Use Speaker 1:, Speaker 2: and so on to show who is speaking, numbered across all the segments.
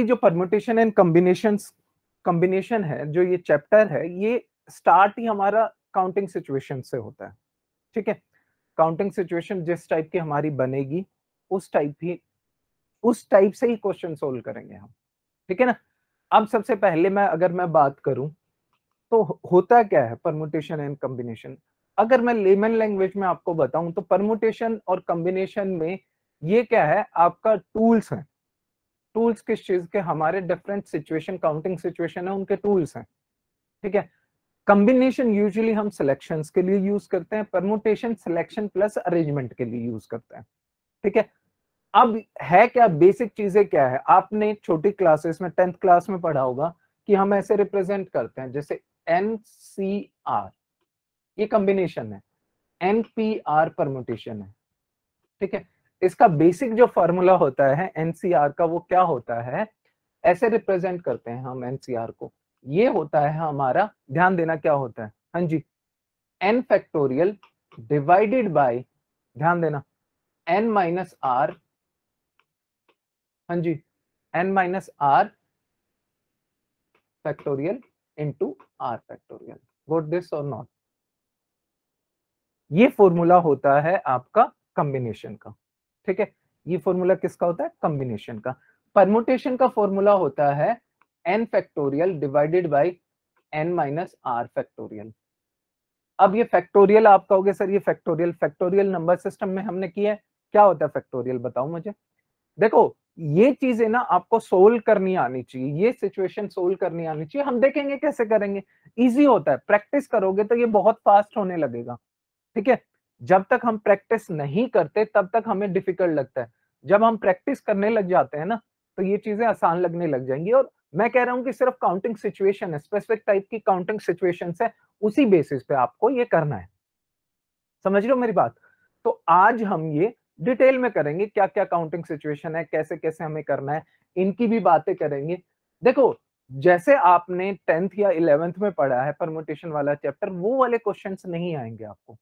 Speaker 1: अभी जो permutation and combination है, जो ये चैप्टर है, ये स्टार्ट ही हमारा काउंटिंग सिचुएशन से होता है। ठीक है, काउंटिंग सिचुएशन जिस टाइप की हमारी बनेगी उस टाइप से ही क्वेश्चन सोल्व करेंगे हम। ठीक है ना। अब सबसे पहले अगर मैं बात करूं तो होता क्या है परम्यूटेशन एंड कॉम्बिनेशन। अगर मैं लेमन लैंग्वेज में आपको बताऊं तो परम्यूटेशन और कॉम्बिनेशन में ये क्या है, आपका टूल्स हैं। टूल्स किस चीज के, हमारे डिफरेंट सिचुएशन, काउंटिंग सिचुएशन है उनके टूल्स हैं। ठीक है, कॉम्बिनेशन यूजुअली हम सिलेक्शंस के लिए यूज करते हैं, परम्यूटेशन सिलेक्शन प्लस अरेंजमेंट के लिए यूज करते हैं। ठीक है, अब है क्या, बेसिक चीजें क्या है, आपने छोटी क्लासेस में 10th क्लास में पढ़ा होगा कि हम ऐसे रिप्रेजेंट करते हैं, जैसे NCR ये कॉम्बिनेशन है, NPR परम्यूटेशन है। ठीक है, इसका बेसिक जो फॉर्मूला होता है NCR का, वो क्या होता है, ऐसे रिप्रेजेंट करते हैं हम NCR को। ये होता है हमारा, ध्यान देना क्या होता है, हाँ जी, n फैक्टोरियल डिवाइडेड बाय, ध्यान देना, n माइनस आर, हाँ जी, n minus r factorial into r factorial. Got this और नॉट? ये फॉर्मूला होता है आपका कॉम्बिनेशन का। ठीक है, ये फॉर्मूला किसका होता है, कॉम्बिनेशन का। परम्यूटेशन का फॉर्मूला होता है n factorial divided by n minus r factorial. अब ये फैक्टोरियल आप कहोगे सर ये फैक्टोरियल नंबर सिस्टम में हमने किया है, क्या होता है फैक्टोरियल, बताओ मुझे। देखो ये चीजें ना आपको सोल्व करनी आनी चाहिए, ये सिचुएशन सोल्व करनी आनी चाहिए। हम देखेंगे कैसे करेंगे, इजी होता है, प्रैक्टिस करोगे तो ये बहुत फास्ट होने लगेगा। ठीक है, जब तक हम प्रैक्टिस नहीं करते तब तक हमें डिफिकल्ट लगता है। जब हम प्रैक्टिस करने लग जाते हैं ना तो ये चीजें आसान लगने लग जाएंगी। और मैं कह रहा हूं कि सिर्फ काउंटिंग सिचुएशन है, स्पेसिफिक टाइप की काउंटिंग सिचुएशन है, उसी बेसिस पे आपको ये करना है। समझ रहे हो मेरी बात? तो आज हम ये डिटेल में करेंगे, क्या क्या काउंटिंग सिचुएशन है, कैसे कैसे हमें करना है, इनकी भी बातें करेंगे। देखो जैसे आपने 10th या 11th में पढ़ा है परम्यूटेशन वाला चैप्टर, वो वाले क्वेश्चंस नहीं आएंगे आपको।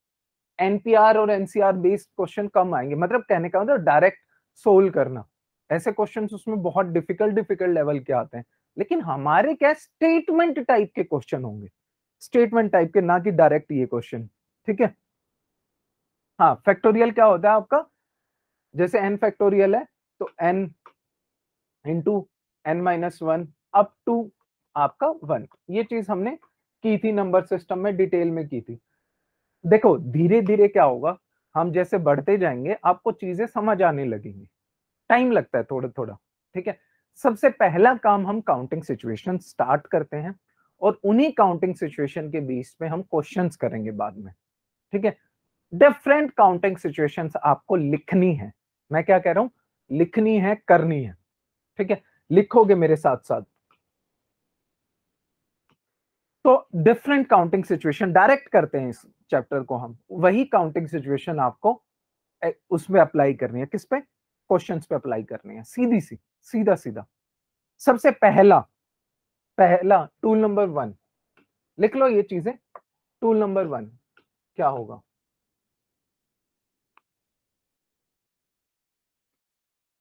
Speaker 1: एनपीआर और एनसीआर बेस्ड क्वेश्चन कम आएंगे, मतलब कहने का मतलब डायरेक्ट सोल्व करना, ऐसे क्वेश्चंस उसमें बहुत डिफिकल्ट लेवल के आते हैं। लेकिन हमारे क्या स्टेटमेंट टाइप के क्वेश्चन होंगे, स्टेटमेंट टाइप के, ना कि डायरेक्ट ये क्वेश्चन। ठीक है, हाँ फैक्टोरियल क्या होता है आपका, जैसे n फैक्टोरियल है तो n into n minus one up to आपका 1, ये चीज हमने की थी नंबर सिस्टम में, डिटेल में की थी। देखो धीरे धीरे क्या होगा, हम जैसे बढ़ते जाएंगे आपको चीजें समझ आने लगेंगी, टाइम लगता है थोड़ा थोड़ा। ठीक है, सबसे पहला काम हम काउंटिंग सिचुएशन स्टार्ट करते हैं और उन्हीं काउंटिंग सिचुएशन के बेस पे हम क्वेश्चंस करेंगे बाद में। ठीक है, डिफरेंट काउंटिंग सिचुएशंस आपको लिखनी है, मैं क्या कह रहा हूं, लिखनी है, करनी है। ठीक है, लिखोगे मेरे साथ साथ। तो डिफरेंट काउंटिंग सिचुएशन डायरेक्ट करते हैं इस चैप्टर को हम, वही काउंटिंग सिचुएशन आपको उसमें अप्लाई करनी है, किस पे, क्वेश्चंस पे अप्लाई करनी है, सीधा सीधा। सबसे पहला पहला टूल नंबर 1 लिख लो ये चीजें। टूल नंबर 1 क्या होगा,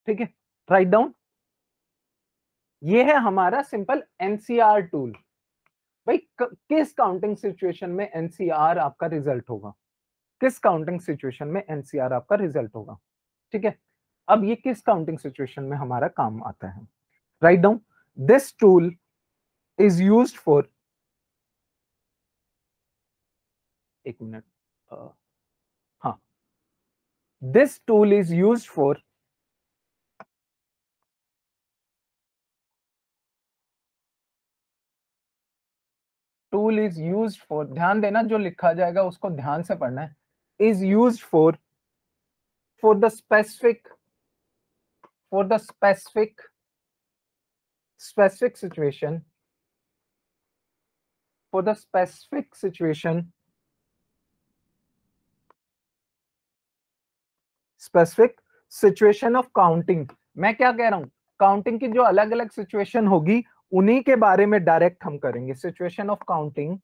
Speaker 1: ठीक है, राइट डाउन। ये है हमारा सिंपल एनसीआर टूल। भाई किस काउंटिंग सिचुएशन में एनसीआर आपका रिजल्ट होगा, किस काउंटिंग सिचुएशन में एनसीआर आपका रिजल्ट होगा। ठीक है, अब ये किस काउंटिंग सिचुएशन में हमारा काम आता है, right down. This tool is used for, एक मिनट, हाँ, this tool is used for tool is used for, ध्यान देना जो लिखा जाएगा उसको ध्यान से पढ़ना है, is used for the specific, for the specific situation, for the specific situation, specific situation of counting। मैं क्या कह रहा हूं, काउंटिंग की जो अलग अलग सिचुएशन होगी उन्हीं के बारे में डायरेक्ट हम करेंगे। Situation of counting,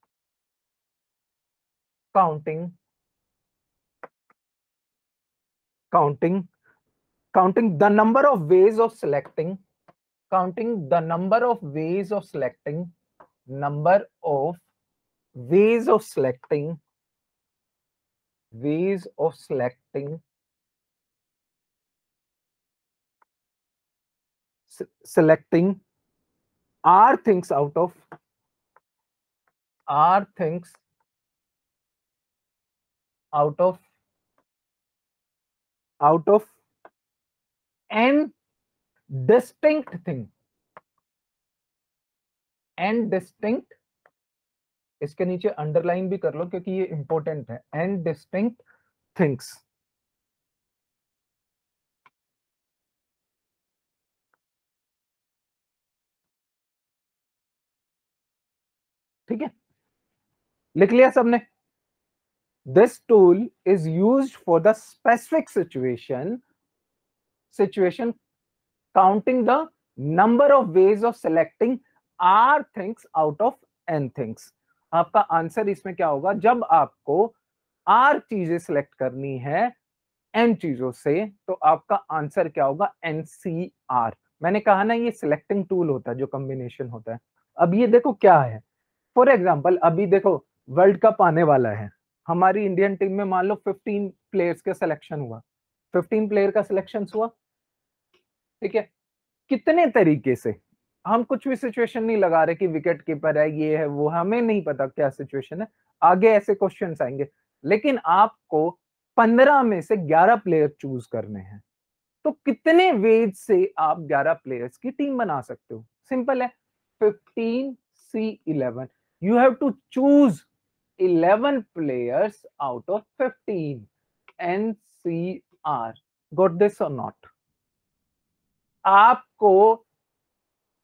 Speaker 1: counting counting counting the number of ways of selecting, counting the number of ways of selecting, number of ways of selecting, ways of selecting, selecting R things out of n distinct thing, n distinct, इसके नीचे underline भी कर लो क्योंकि ये important है, n distinct things. ठीक है, लिख लिया सबने? This tool is used for the specific situation counting the number of ways of selecting R things out of n things. आपका आंसर इसमें क्या होगा? जब आपको R चीजें सिलेक्ट करनी है n चीजों से, तो आपका आंसर क्या होगा? NCR. मैंने कहा ना, ये सिलेक्टिंग टूल होता है जो कॉम्बिनेशन होता है. अब ये देखो क्या है. फॉर एग्जाम्पल अभी देखो वर्ल्ड कप आने वाला है, हमारी इंडियन टीम में मान लो 15 प्लेयर्स का सिलेक्शन हुआ, 15 प्लेयर का सिलेक्शन हुआ. ठीक है, कितने तरीके से, हम कुछ भी सिचुएशन नहीं लगा रहे कि विकेट कीपर है, ये है वो, हमें नहीं पता क्या सिचुएशन है, आगे ऐसे क्वेश्चंस आएंगे. लेकिन आपको 15 में से 11 प्लेयर चूज करने हैं, तो कितने वेज से आप 11 प्लेयर्स की टीम बना सकते हो? सिंपल है, 15C11. You have to choose 11 players out of 15. NCR. Got this or not? आपको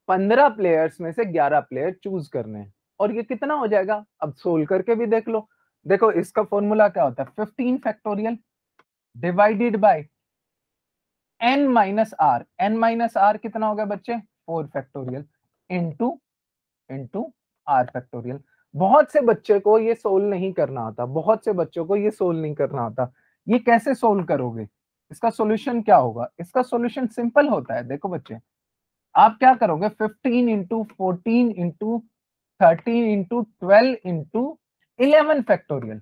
Speaker 1: 15 प्लेयर्स में से 11 प्लेयर चूज करने हैं, और ये कितना हो जाएगा? अब सोल्व करके भी देख लो. देखो इसका फॉर्मूला क्या होता है? 15 factorial divided by n minus r. n minus r कितना हो गया बच्चे? 4 फैक्टोरियल इंटू आर फैक्टोरियल. बहुत से बच्चे को ये सोल्व नहीं करना आता, बहुत से बच्चों को ये सोल्व नहीं करना आता. ये कैसे सोल्व करोगे? इसका सॉल्यूशन क्या होगा? इसका सॉल्यूशन सिंपल होता है. देखो बच्चे, आप क्या करोगे? 15 into 14 into 13 into 12 into 11 factorial.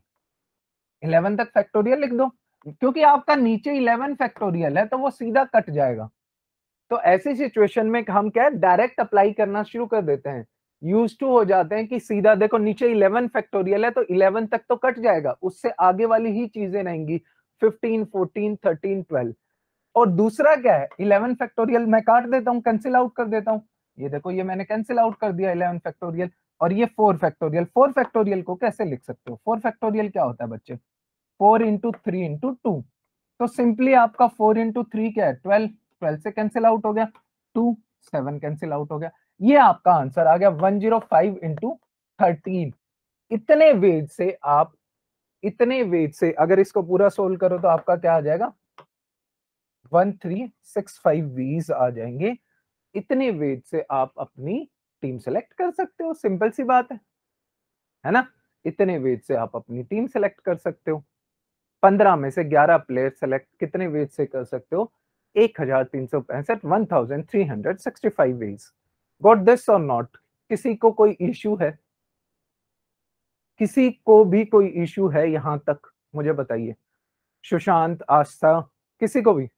Speaker 1: 11 तक फैक्टोरियल लिख दो, क्योंकि आपका नीचे 11 फैक्टोरियल है तो वो सीधा कट जाएगा. तो ऐसी सिचुएशन में हम क्या है, डायरेक्ट अप्लाई करना शुरू कर देते हैं. यूज टू हो जाते हैं कि सीधा देखो नीचे 11 फैक्टोरियल है तो 11 तक तो कट जाएगा, उससे आगे वाली ही चीजें रहेंगी, 15 14 13 12. और दूसरा क्या है, 11 फैक्टोरियल मैं काट देता हूं, कैंसिल आउट कर देता हूं. ये देखो, ये मैंने कैंसिल आउट कर दिया 11 फैक्टोरियल. और ये 4 फैक्टोरियल. 4 फैक्टोरियल को कैसे लिख सकते हो? 4 फैक्टोरियल क्या होता है बच्चे? 4 इंटू 3 इंटू 2. तो सिंपली आपका 4 इंटू 3 क्या है? 12. 12 से कैंसिल आउट हो गया, 2 7 कैंसिल आउट हो गया. ये आपका आंसर आ गया 105 इंटू 13. इतने वेज से अगर इसको पूरा सोल्व करो तो आपका क्या आ जाएगा? 1365 वीज आ जाएंगे. इतने वेज से आप अपनी टीम सेलेक्ट कर सकते हो. सिंपल सी बात है ना? इतने वेज से आप अपनी टीम सेलेक्ट कर सकते हो. 15 में से 11 प्लेयर सेलेक्ट कितने वेज से कर सकते हो? 1365, 1365 वेज. गॉट दिस और नॉट? किसी को कोई इश्यू है? किसी को भी कोई इश्यू है यहां तक? मुझे बताइए. सुशांत, आस्था, किसी को भी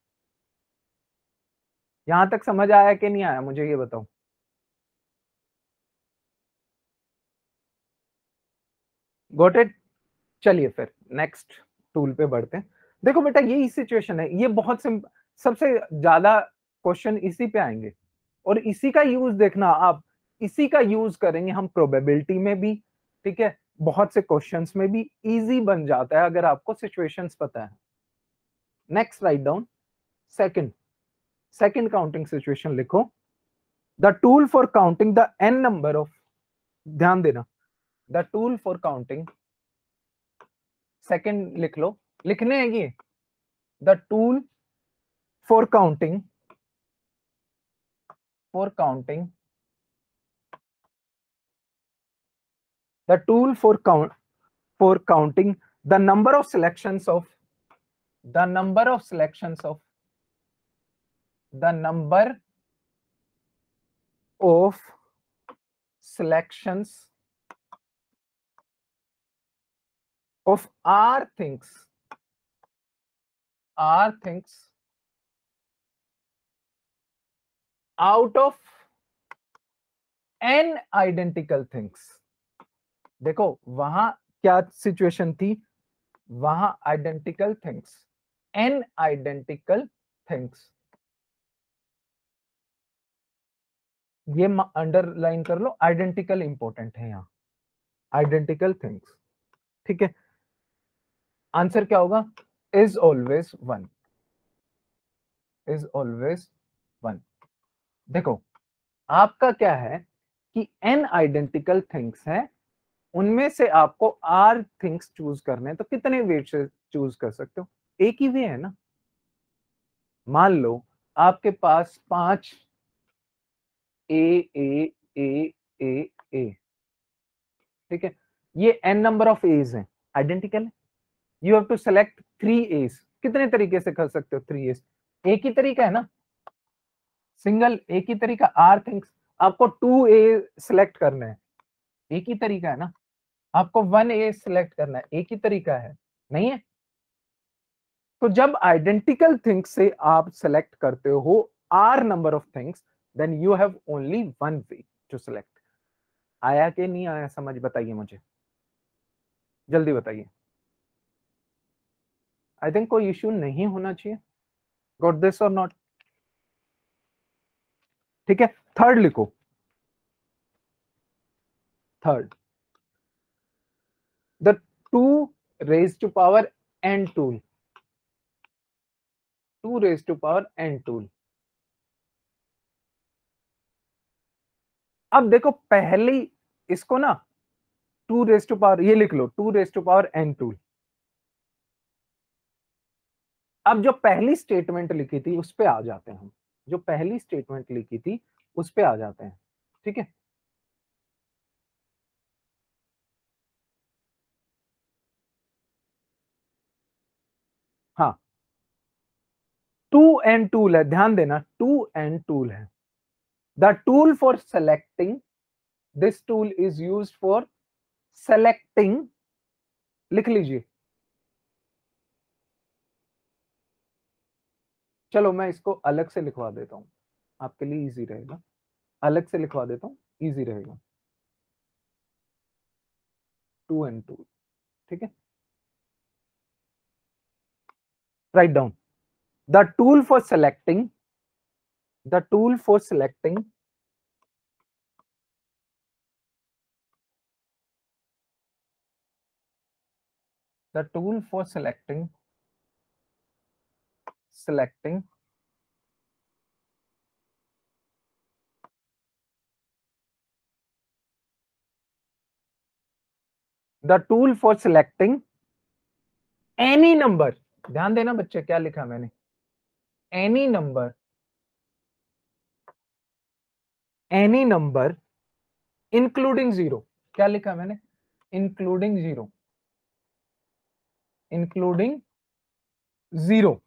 Speaker 1: यहां तक समझ आया कि नहीं आया? मुझे ये बताओ. Got it? चलिए फिर नेक्स्ट टूल पे बढ़ते हैं. देखो बेटा, यही सिचुएशन है, ये बहुत सबसे ज्यादा क्वेश्चन इसी पे आएंगे, और इसी का यूज देखना आप, इसी का यूज करेंगे हम प्रोबेबिलिटी में भी. ठीक है, बहुत से क्वेश्चंस में भी इजी बन जाता है अगर आपको सिचुएशंस पता है. Next write down second counting situation लिखो. The tool for counting the n number of, ध्यान देना, the tool for counting, second लिख लो, लिखने हैं ये. The tool for counting the tool for counting the number of selections of of selections of R things out of n identical things। देखो वहां क्या सिचुएशन थी, वहां identical things, n identical things, ये अंडरलाइन कर लो, आइडेंटिकल इंपॉर्टेंट है यहां, identical things, ठीक है। आंसर क्या होगा, is always one, is always one. देखो आपका क्या है कि n आइडेंटिकल थिंग्स हैं, उनमें से आपको r थिंग्स चूज करने हैं, तो कितने वे से चूज कर सकते हो, एक ही वे है ना। मान लो आपके पास 5 ए, ठीक है, ये n नंबर ऑफ एज हैं, आइडेंटिकल है। You have to select 3 A's, कितने तरीके से कर सकते हो 3 एज, एक ही तरीका है ना, सिंगल एक ही तरीका, आर थिंग्स। आपको 2 ए सिलेक्ट करना है, एक ही तरीका है ना। आपको 1 ए सिलेक्ट करना है, एक ही तरीका है, नहीं है। तो जब आइडेंटिकल थिंग्स से आप सेलेक्ट करते हो r number of things, then you have only one way to select. आया कि नहीं आया समझ, बताइए मुझे, जल्दी बताइए। आई थिंक कोई इश्यू नहीं होना चाहिए, गॉट दिस और नॉट, ठीक है। थर्ड लिखो, third, the 2 raised to power n tool, 2 raised to power n tool। अब देखो पहली इसको ना 2 raised to power, ये लिख लो 2 raised to power n tool। अब जो पहली स्टेटमेंट लिखी थी उस पे आ जाते हैं हम, जो पहली स्टेटमेंट लिखी थी उस पे आ जाते हैं, ठीक है। हाँ 2 n tool है, ध्यान देना 2 n tool है। The tool for selecting, this tool is used for selecting, लिख लीजिए। चलो मैं इसको अलग से लिखवा देता हूं, आपके लिए इजी रहेगा, अलग से लिखवा देता हूं, इजी रहेगा। 2 n tool, ठीक है। Write down, the tool for selecting, the tool for selecting the tool for selecting the tool for selecting any number, ध्यान देना बच्चे क्या लिखा मैंने, any number including zero, क्या लिखा मैंने, including zero, including zero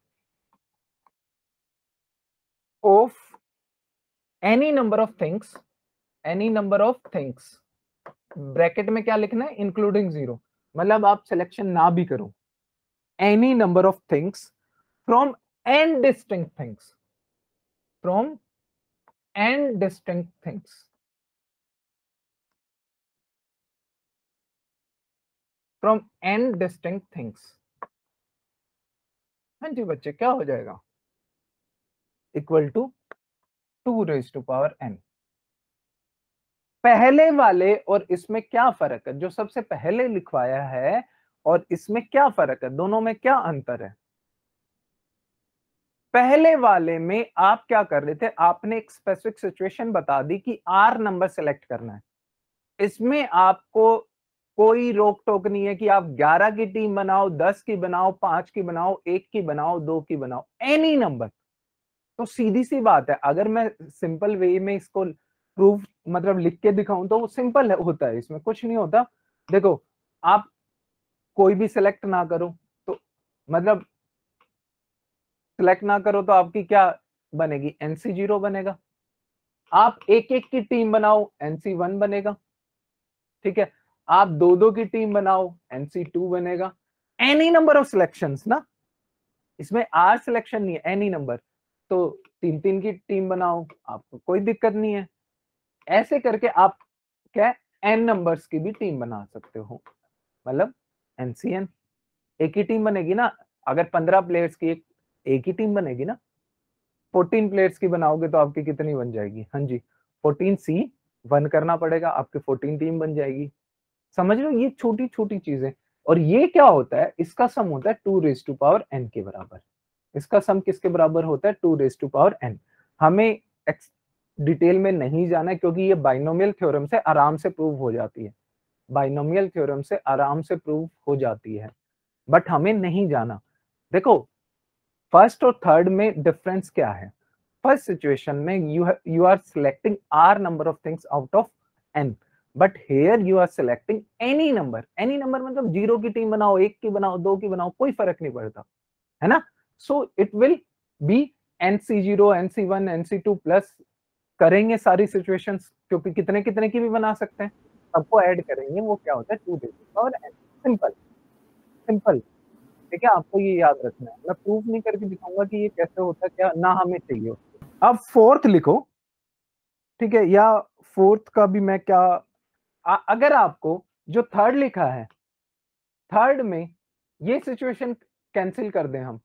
Speaker 1: of any number of things, any number of things, bracket में क्या लिखना है, इंक्लूडिंग जीरो, मतलब आप सिलेक्शन ना भी करो, any number of things from n distinct things, from n distinct things, from n distinct things. हाँ जी बच्चे, क्या हो जाएगा, equal to 2 raised to power n। पहले वाले और इसमें क्या फर्क है, जो सबसे पहले लिखवाया है और इसमें क्या फर्क है, दोनों में क्या अंतर है। पहले वाले में आप क्या कर रहे थे, आपने एक स्पेसिफिक सिचुएशन बता दी कि आर नंबर सेलेक्ट करना है, इसमें आपको कोई रोक टोक नहीं है कि आप 11 की टीम बनाओ, 10 की बनाओ, 5 की बनाओ, 1 की बनाओ, 2 की बनाओ, एनी नंबर। तो सीधी सी बात है, अगर मैं सिंपल वे में इसको प्रूफ मतलब लिख के दिखाऊं तो वो सिंपल होता है, इसमें कुछ नहीं होता। देखो आप कोई भी सिलेक्ट ना करो तो मतलब सिलेक्ट ना करो तो आपकी क्या बनेगी, NC0 बनेगा। आप एक एक की टीम बनाओ, NC1 बनेगा, ठीक है। आप दो दो की टीम बनाओ, NC2 बनेगा। एनी नंबर ऑफ सिलेक्शंस ना, इसमें आर सिलेक्शन नहीं है, एनी नंबर। तो तीन तीन की टीम बनाओ, आपको कोई दिक्कत नहीं है। ऐसे करके आप क्या एन नंबर्स की भी टीम बना सकते हो, मतलब NCN। एक ही टीम बनेगी ना, अगर 15 प्लेयर्स की एक ही टीम बनेगी ना। 14 प्लेयर्स की बनाओगे तो आपकी कितनी बन जाएगी? हाँ जी, 14C1 करना पड़ेगा, आपके 14 टीम बन जाएगी। समझ लो, ये छोटी छोटी चीजें। और ये क्या होता है, इसका सम होता है 2n के बराबर। इसका सम किसके बराबर होता है? 2n। हमें डिटेल में नहीं जाना है, क्योंकि ये बाइनोमियल थ्योरम से आराम से प्रूव हो जाती है। बाइनोमियल थ्योरम से आराम से प्रूव हो जाती है, बट हमें नहीं जाना। देखो, फर्स्ट और थर्ड में डिफरेंस क्या है? फर्स्ट सिचुएशन में you are selecting r number of things out of n, but here you are selecting any number मतलब जीरो की टीम बनाओ, एक की बनाओ, दो की बनाओ, कोई फर्क नहीं पड़ता, है ना। So it will be NC0 NC1 NC2 plus करेंगे सारी सिचुएशंस, क्योंकि कितने कितने की भी बना सकते हैं, सबको ऐड करेंगे, वो क्या होता है 2n। सिंपल सिंपल, ठीक है। आपको ये याद रखना है, मैं प्रूफ नहीं करके दिखाऊंगा कि ये कैसे होता है, क्या ना हमें चाहिए। अब फोर्थ लिखो, ठीक है, या फोर्थ का भी मैं क्या, अगर आपको जो थर्ड लिखा है, थर्ड में ये सिचुएशन कैंसिल कर दें हम,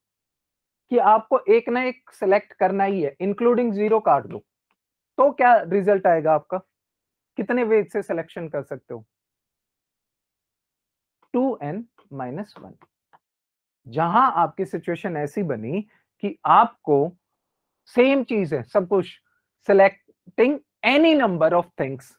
Speaker 1: कि आपको एक ना एक सिलेक्ट करना ही है, इंक्लूडिंग जीरो काट दो, तो क्या रिजल्ट आएगा आपका? कितने वेज से सिलेक्शन कर सकते हो? 2n-1। जहां आपकी सिचुएशन ऐसी बनी कि आपको सेम चीज है सब कुछ, selecting any number of things,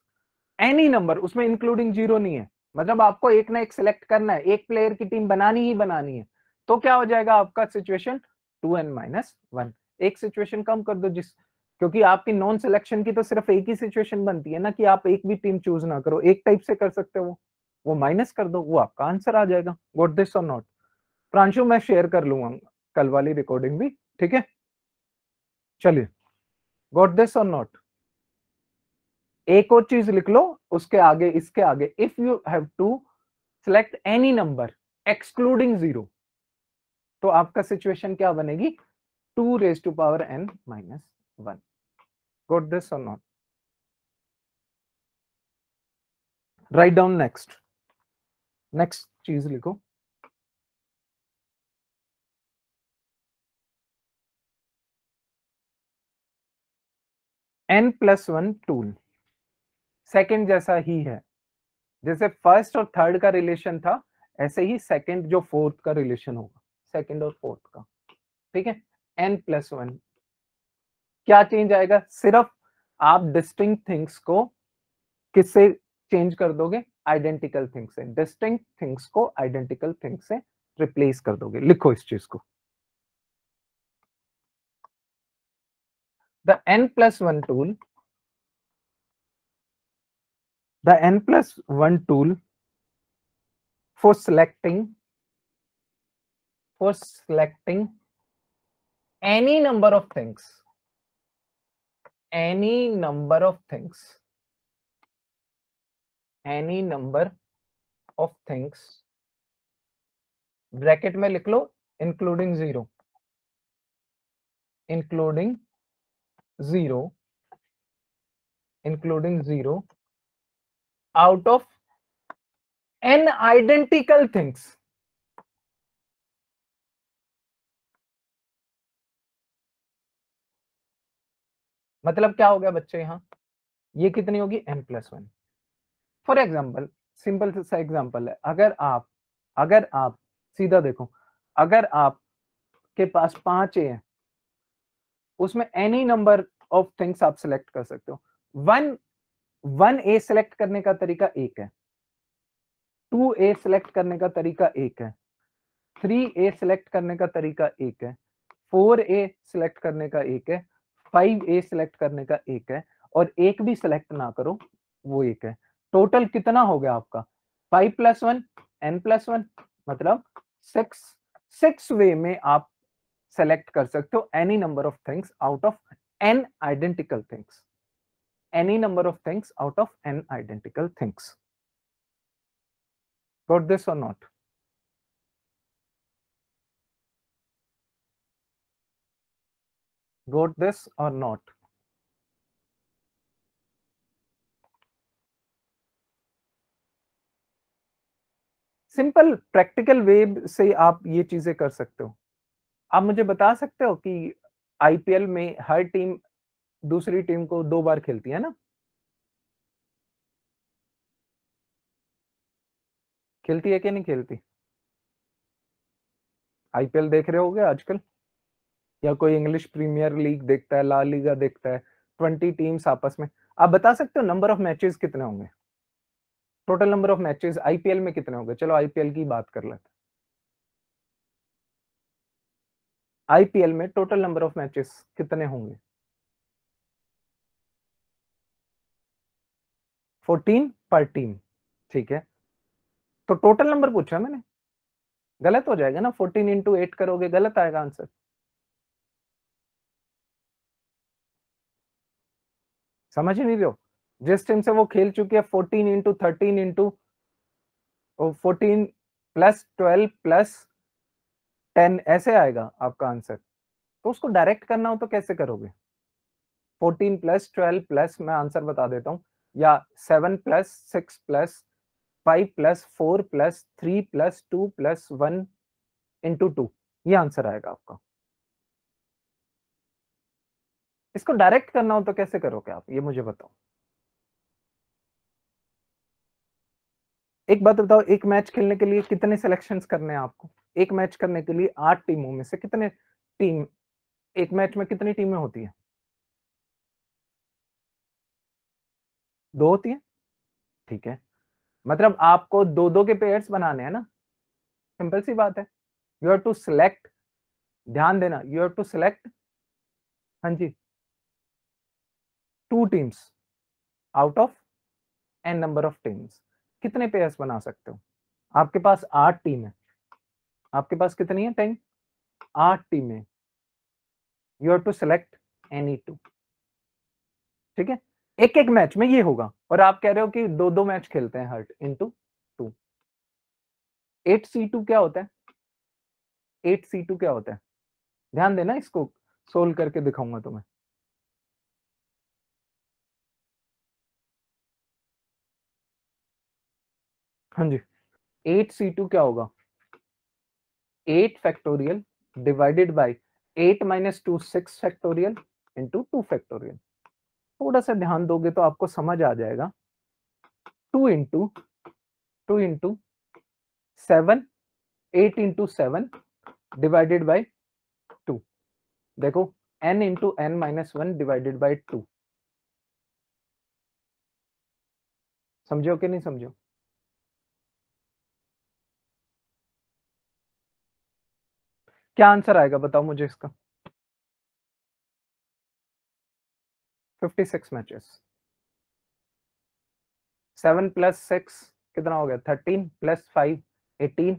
Speaker 1: any number, उसमें इंक्लूडिंग जीरो नहीं है, मतलब आपको एक ना एक सिलेक्ट करना है, एक प्लेयर की टीम बनानी ही बनानी है। तो क्या हो जाएगा आपका सिचुएशन? 2n-1। एक सिचुएशन कम कर दो, जिस क्योंकि आपकी नॉन सिलेक्शन की तो सिर्फ एक ही सिचुएशन बनती है ना, कि आप एक भी टीम चूज ना करो, एक टाइप से कर सकते हो, वो माइनस कर दो, वो आपका आंसर आ जाएगा। गॉट दिस और नॉट? प्रांशु, मैं शेयर कर लूंगा कल वाली रिकॉर्डिंग भी, ठीक है। चलिए, गॉट दिस और नॉट? एक और चीज लिख लो उसके आगे, इसके आगे, if you have to select any number excluding zero, तो आपका सिचुएशन क्या बनेगी? 2n-1। गॉट दिस और not? Write down next, next चीज लिखो। n+1 टूल सेकंड जैसा ही है, जैसे फर्स्ट और थर्ड का रिलेशन था, ऐसे ही सेकंड जो फोर्थ का रिलेशन होगा, सेकंड और फोर्थ का, ठीक है। n+1 क्या चेंज आएगा? सिर्फ आप डिस्टिंक्ट थिंग्स को किससे चेंज कर दोगे? आइडेंटिकल थिंग्स से। डिस्टिंक्ट थिंग्स को आइडेंटिकल थिंग्स से रिप्लेस कर दोगे। लिखो इस चीज को। The n+1 tool, the n+1 tool for selecting any number of things, any number of things, any number of things, bracket में लिख लो including zero, including zero, including zero, out of n identical things. मतलब क्या हो गया बच्चे यहां? ये कितनी होगी? n+1। फॉर एग्जाम्पल, सिंपल सा एग्जाम्पल है, अगर आप सीधा देखो, अगर आप के पास 5 ए है, उसमें एनी नंबर ऑफ थिंग्स आप सिलेक्ट कर सकते हो। 1 ए सिलेक्ट करने का तरीका एक है, 2 ए सिलेक्ट करने का तरीका एक है, 3 ए सिलेक्ट करने का तरीका एक है, 4 ए सिलेक्ट करने का एक है, 5 ए सिलेक्ट करने का एक है, और एक भी सिलेक्ट ना करो वो एक है। टोटल कितना हो गया आपका? 5+1 n+1, मतलब 6 वे में आप सेलेक्ट कर सकते हो any number of things out of n identical things. any number of things out of n identical things. Got this or not? Got this or not? Simple practical way से आप ये चीजें कर सकते हो। आप मुझे बता सकते हो कि आईपीएल में हर टीम दूसरी टीम को 2 बार खेलती है ना? खेलती है कि नहीं खेलती? आईपीएल देख रहे होगे आजकल? या कोई इंग्लिश प्रीमियर लीग देखता है, ला लीगा देखता है, 20 टीम्स आपस में। आप बता सकते हो नंबर ऑफ मैचेस कितने होंगे? Total number of matches IPL में कितने होंगे? चलो आईपीएल की बात कर लेते हैं। आईपीएल में टोटल नंबर ऑफ मैचेस कितने होंगे? 14 पर टीम, ठीक है। तो टोटल नंबर पूछा मैंने, गलत हो जाएगा ना? 14 इंटू 8 करोगे, गलत आएगा आंसर। समझ ही नहीं रहे हो? जिस टीम से वो खेल चुकी है 14 इंटू 13 इंटू 14 प्लस 12 प्लस 10 ऐसे आएगा आपका आंसर। तो उसको डायरेक्ट करना हो तो कैसे करोगे? 14 प्लस 12 प्लस, मैं आंसर बता देता हूँ, या 7 plus 6 plus 5 plus 4 plus 3 plus 2 plus 1 into 2, ये आंसर आएगा आपका। इसको डायरेक्ट करना हो तो कैसे करोगे आप, ये मुझे बताओ। एक बात बताओ, एक मैच खेलने के लिए कितने सिलेक्शंस करने हैं आपको? एक मैच करने के लिए 8 टीमों में से कितने टीम, एक मैच में कितनी टीमें होती है? 2 होती है, ठीक है। मतलब आपको 2-2 के पेयर्स बनाने हैं ना? सिंपल सी बात है। यू हैव टू सिलेक्ट, ध्यान देना, यू हैव टू सिलेक्ट, हाँ जी, 2 teams out of n number of teams. कितने पेयर्स बना सकते हो? आपके पास 8 टीम है। आपके पास कितनी है टीम? 8 टीमें। You have to select any 2, ठीक है। एक एक मैच में ये होगा, और आप कह रहे हो कि 2-2 मैच खेलते हैं हर्ट इंटू 2। 8C2 क्या होता है? 8C2 क्या होता है? ध्यान देना, इसको सोल्व करके दिखाऊंगा तुम्हें। हाँ जी, 8C2 क्या होगा? 8 factorial divided bye 8 minus 2 6 factorial into 2 factorial. थोड़ा सा ध्यान दोगे तो आपको समझ आ जाएगा। 2 इंटू 7, 8 इंटू 7 डिवाइडेड बाय 2। देखो, n into n minus 1 divided by 2। समझो कि नहीं समझो? क्या आंसर आएगा बताओ मुझे इसका? 56 मैचेस। 7 प्लस 6 कितना हो गया? 13 plus 5 18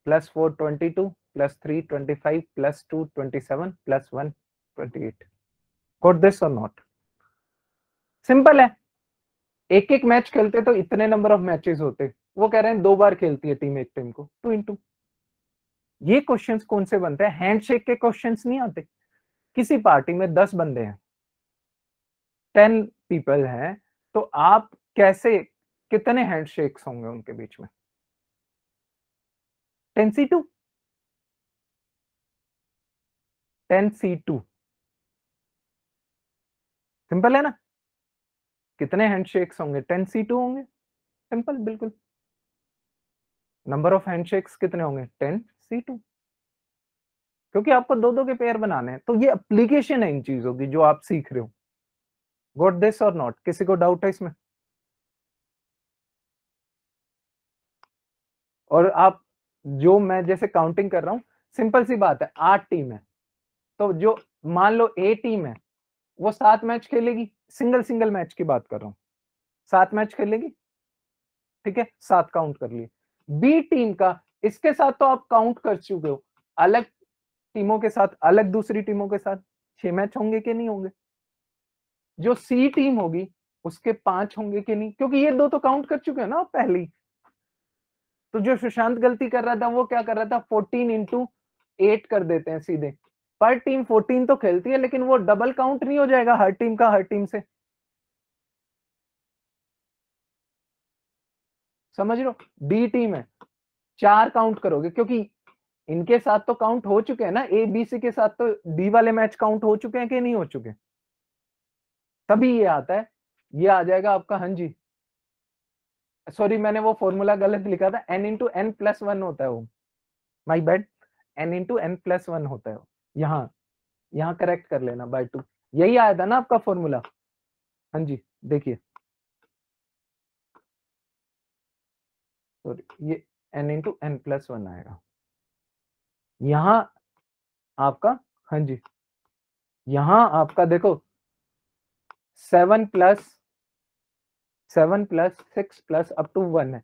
Speaker 1: plus 4 22 plus 3 25 plus 2 27 plus 1 28। Got this और नॉट? सिंपल है। एक एक मैच खेलते तो इतने नंबर ऑफ मैचेस होते। वो कह रहे हैं 2 बार खेलती है टीम एक टीम को, 2 इंटू। ये क्वेश्चंस कौन से बनते हैं? हैंडशेक के क्वेश्चंस नहीं आते। किसी पार्टी में 10 बंदे हैं, 10 पीपल हैं, तो आप कैसे, कितने हैंडशेक्स होंगे उनके बीच में? 10C2, 10C2 सिंपल है ना? कितने हैंडशेक्स होंगे? 10C2 होंगे, सिंपल बिल्कुल। नंबर ऑफ हैंडशेक्स कितने होंगे? 10C2, क्योंकि आपको 2-2 के पेयर बनाने हैं। तो ये एप्लीकेशन है इन चीजों की जो आप सीख रहे हो। गॉट दिस और नॉट? किसी को डाउट है इसमें? और आप, जो मैं जैसे काउंटिंग कर रहा हूं, सिंपल सी बात है, 8 टीम है, तो जो मान लो ए टीम है वो 7 मैच खेलेगी, सिंगल सिंगल मैच की बात कर रहा हूं, 7 मैच खेलेगी, ठीक है, 7 काउंट कर लिए। बी टीम का, इसके साथ तो आप काउंट कर चुके हो, अलग टीमों के साथ, अलग दूसरी टीमों के साथ 6 मैच होंगे कि नहीं होंगे? जो सी टीम होगी, उसके 5 होंगे कि नहीं, क्योंकि ये 2 तो काउंट कर चुके हैं ना पहले ही। तो जो सुशांत गलती कर रहा था वो क्या कर रहा था, 14 इंटू 8 कर देते हैं सीधे। पर टीम 14 तो खेलती है, लेकिन वो डबल काउंट नहीं हो जाएगा हर टीम का हर टीम से, समझ लो। डी टीम है, 4 काउंट करोगे, क्योंकि इनके साथ तो काउंट हो चुके हैं ना, ए बी सी के साथ तो डी वाले मैच काउंट हो चुके हैं कि नहीं हो चुके, तभी ये आता है। ये आ जाएगा आपका, हाँ जी सॉरी मैंने वो फॉर्मूला गलत लिखा था, n इंटू एन प्लस 1 होता है वो, my bad, n into n plus 1 होता है वो। यहाँ करेक्ट कर लेना बाय 2, यही आया था ना आपका फॉर्मूला। हाँ जी देखिए, सॉरी ये n इंटू एन प्लस 1 आएगा यहाँ आपका। हाँ जी, यहाँ आपका देखो 7 प्लस 6 प्लस अप टू 1 है,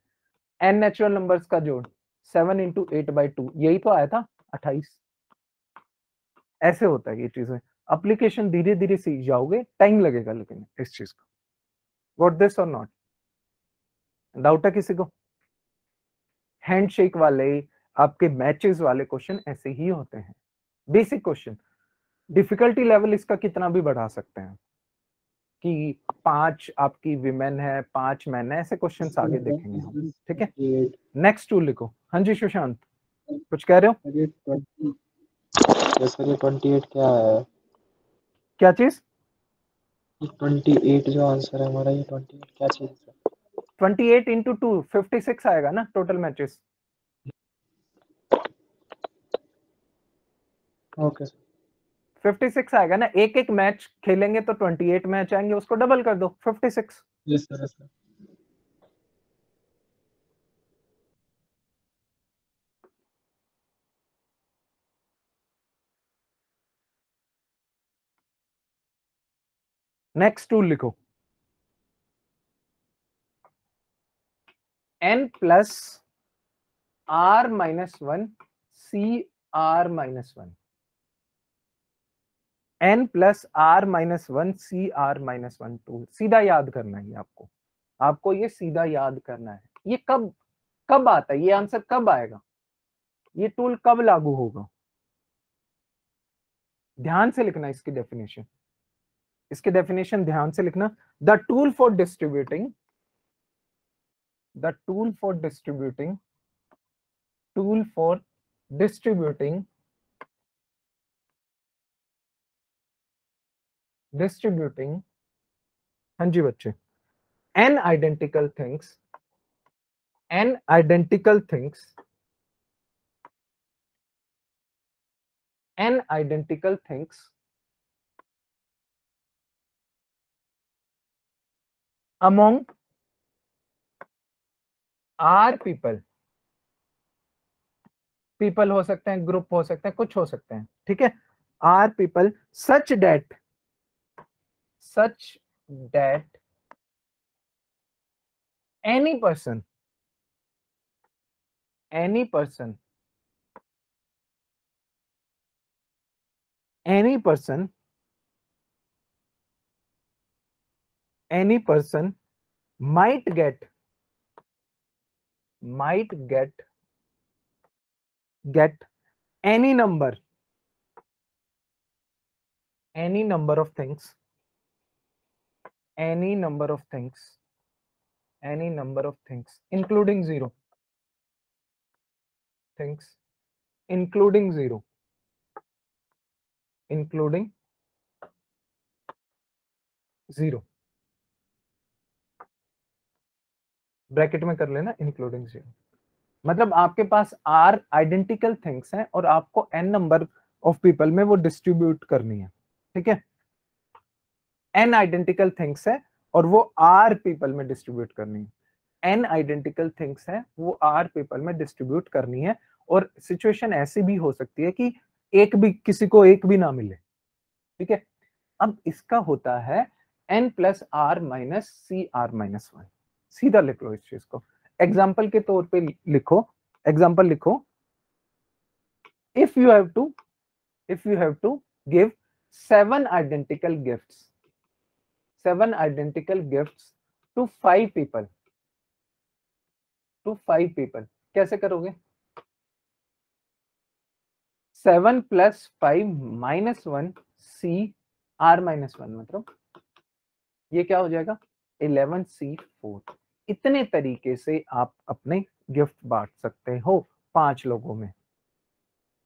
Speaker 1: n नेचुरल नंबर्स का जोड़, 7 इंटू 8/2, यही तो आया था 28। ऐसे होता है ये चीजें, एप्लीकेशन धीरे धीरे सीख जाओगे, टाइम लगेगा लेकिन इस चीज का। व्हाट दिस और नॉट, डाउट है किसी को? हैंडशेक वाले, आपके मैचेस वाले क्वेश्चन ऐसे ही होते हैं, बेसिक क्वेश्चन। डिफिकल्टी लेवल इसका कितना भी बढ़ा सकते हैं, कि 5 आपकी विमेन है 5 मैन है, ऐसे क्वेश्चन आगे देखेंगे हम, ठीक है। नेक्स्ट टू लिखो। हाँ जी सुशांत कुछ कह रहे हो?
Speaker 2: सर ये 28 क्या है?
Speaker 1: क्या चीज?
Speaker 2: 28 जो आंसर है हमारा, ये 28 क्या चीज है?
Speaker 1: 28 इंटू 2 56 आएगा ना टोटल मैचेस।
Speaker 2: Okay sir.
Speaker 1: 56 आएगा ना, एक एक मैच खेलेंगे तो 28 मैच आएंगे, उसको डबल कर दो 56।
Speaker 2: Yes sir, yes sir.
Speaker 1: Next two लिखो, n plus r minus 1 C r minus 1, n plus r minus 1 C r minus 1 tool सीधा याद करना है आपको, आपको ये सीधा याद करना है। ये कब कब आता है, ये आंसर कब आएगा, ये टूल कब लागू होगा, ध्यान से लिखना इसकी डेफिनेशन, इसकी डेफिनेशन ध्यान से लिखना। The tool for distributing, the tool for distributing, tool for distributing, distributing, हाँ जी बच्चे, n identical things, n identical things, n identical things among r people, people हो सकते हैं, ग्रुप हो सकते हैं, कुछ हो सकते हैं, ठीक है। r people such that any person, any person, any person, any person might get any number of things, any number of things, any number of things including 0 things, including 0, including 0, bracket में कर लेना including 0। मतलब आपके पास r identical things हैं और आपको n number of people में वो डिस्ट्रीब्यूट करनी है, ठीक है। n आइडेंटिकल थिंग्स है और वो r पीपल में डिस्ट्रीब्यूट करनी है, n आइडेंटिकल थिंग्स है वो r पीपल में डिस्ट्रीब्यूट करनी है। और सिचुएशन ऐसी भी हो सकती है कि एक भी, किसी को एक भी ना मिले, ठीक है। अब इसका होता है n plus r minus C r minus 1, सीधा लिख लो इस चीज को, एग्जाम्पल के तौर पे लिखो, एग्जाम्पल लिखो, if you have to give 7 identical gifts, 7 identical gifts to 5 people, to 5 people, कैसे करोगे? 7 + 5 - 1 CR - 1, मतलब ये क्या हो जाएगा? 11C4। इतने तरीके से आप अपने गिफ्ट बांट सकते हो 5 लोगों में।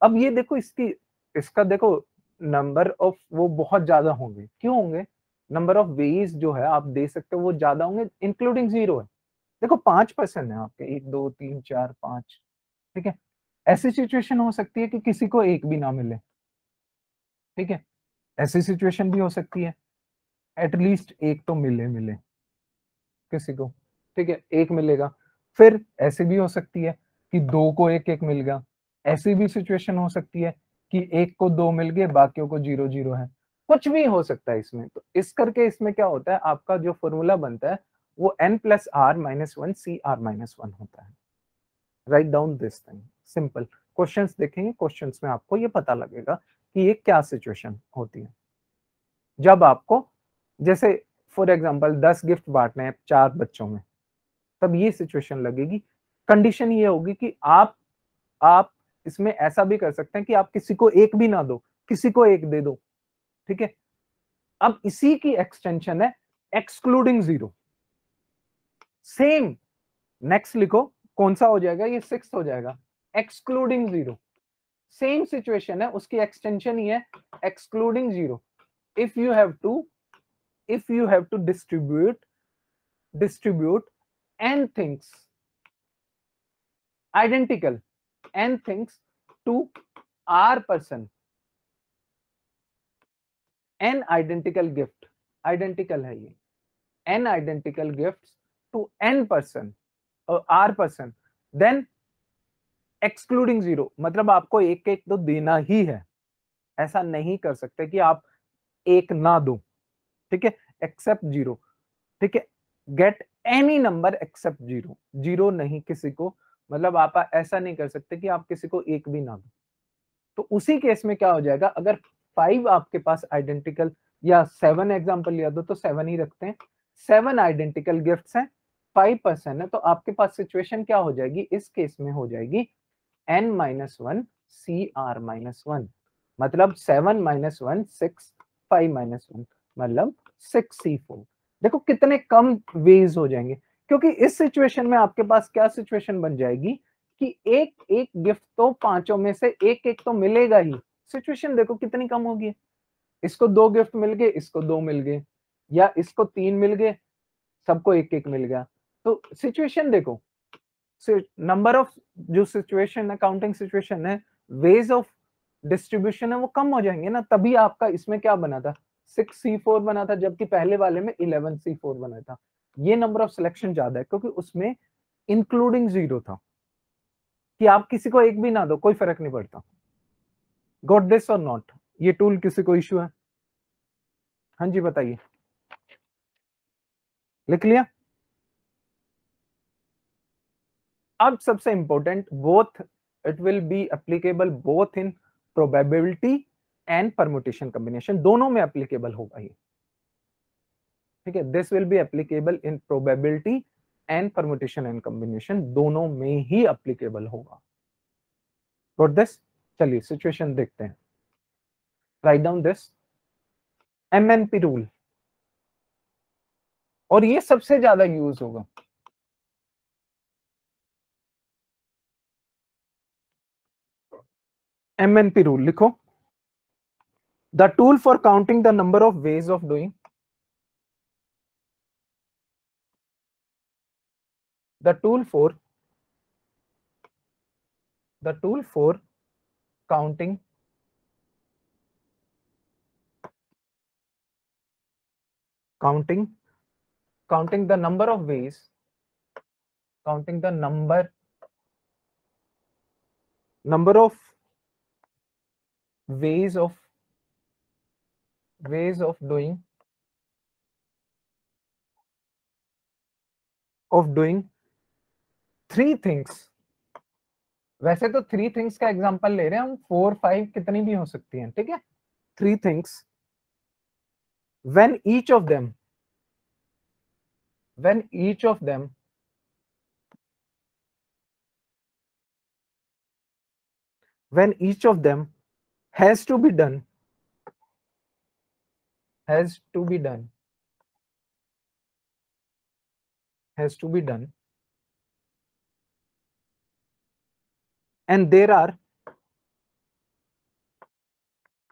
Speaker 1: अब ये देखो इसका देखो नंबर ऑफ वो बहुत ज्यादा होंगे, क्यों होंगे? नंबर ऑफ वेज जो है आप दे सकते हो वो ज्यादा होंगे, इंक्लूडिंग 0 है। देखो 5 पर्सन है आपके, 1 2 3 4 5, ठीक है। ऐसी सिचुएशन हो सकती है कि किसी को एक भी ना मिले, ठीक है। ऐसी सिचुएशन भी हो सकती है एटलीस्ट एक तो मिले किसी को, ठीक है, एक मिलेगा। फिर ऐसी भी हो सकती है कि 2 को एक एक मिल गया। ऐसी भी सिचुएशन हो सकती है कि एक को 2 मिल गए, बाकियों को 0 0 है। कुछ भी हो सकता है इसमें। तो इस करके इसमें क्या होता है, आपका जो फॉर्मूला बनता है वो n + r - 1 CR - 1 होता है। Right down this thing, simple. Questions देखेंगे, क्वेश्चंस में आपको ये पता लगेगा कि ये क्या सिचुएशन होती है। जब आपको जैसे फॉर एग्जांपल 10 गिफ्ट बांटने हैं 4 बच्चों में, तब ये सिचुएशन लगेगी। कंडीशन ये होगी कि आप इसमें ऐसा भी कर सकते हैं कि आप किसी को एक भी ना दो, किसी को एक दे दो, ठीक है। अब इसी की एक्सटेंशन है एक्सक्लूडिंग 0। सेम नेक्स्ट लिखो, कौन सा हो जाएगा? ये 6 हो जाएगा, एक्सक्लूडिंग 0। सेम सिचुएशन है, उसकी एक्सटेंशन ही है excluding 0। If you have to distribute n things identical n things to r person, n identical gift, identical है ये, n identical gifts to n person और r person, then excluding 0, मतलब आपको एक एक तो देना ही है। ऐसा नहीं कर सकते कि आप एक ना दो, ठीक है, एक्सेप्ट 0, ठीक है। गेट एनी नंबर एक्सेप्ट 0, 0 नहीं किसी को, मतलब आप ऐसा नहीं कर सकते कि आप किसी को एक भी ना दो। तो उसी केस में क्या हो जाएगा, अगर 5 आपके पास आइडेंटिकल या 7 एग्जांपल लिया दो तो 7 ही रखते हैं, 7 आइडेंटिकल गिफ्ट्स हैं, 5 पर्सन है, तो आपके पास सिचुएशन क्या हो जाएगी? इस केस में हो जाएगी n - 1 CR - 1, मतलब 7 - 1 6, 5 - 1 मतलब 6C4। देखो कितने कम वेज हो जाएंगे, क्योंकि इस सिचुएशन में आपके पास क्या सिचुएशन बन जाएगी कि एक एक गिफ्ट तो पांचों में से एक एक तो मिलेगा ही। सिचुएशन देखो कितनी कम होगी। इसको 2 गिफ्ट मिल गए, इसको 2 मिल गए, या इसको 3 मिल गए, सबको एक एक मिल गया। तो सिचुएशन देखो, नंबर ऑफ जो सिचुएशन है, काउंटिंग सिचुएशन है, वेज ऑफ डिस्ट्रीब्यूशन है, वो कम हो जाएंगे ना। तभी आपका इसमें क्या बना था, 6C4 बना था, जबकि पहले वाले में 11C4 बना था। ये नंबर ऑफ सिलेक्शन ज्यादा है क्योंकि उसमें इंक्लूडिंग 0 था, कि आप किसी को एक भी ना दो, कोई फर्क नहीं पड़ता। गॉट दिस और नॉट? ये टूल किसी को इश्यू है? हाँ जी बताइए, लिख लिया? अब सबसे important, both it will be applicable both in probability and permutation combination, दोनों में एप्लीकेबल होगा ये, ठीक है। This will be applicable in probability and permutation and combination, दोनों में ही एप्लीकेबल होगा। Got this? चलिए सिचुएशन देखते हैं। Right down this MNP rule, और ये सबसे ज्यादा यूज होगा। MNP रूल लिखो, the tool for counting the number of ways of doing, the tool for counting the number of ways, counting the number of ways of doing three things। वैसे तो 3 things का example ले रहे हैं हम, 4 5 कितनी भी हो सकती हैं, ठीक है। 3 things when each of them when each of them has to be done has to be done and there are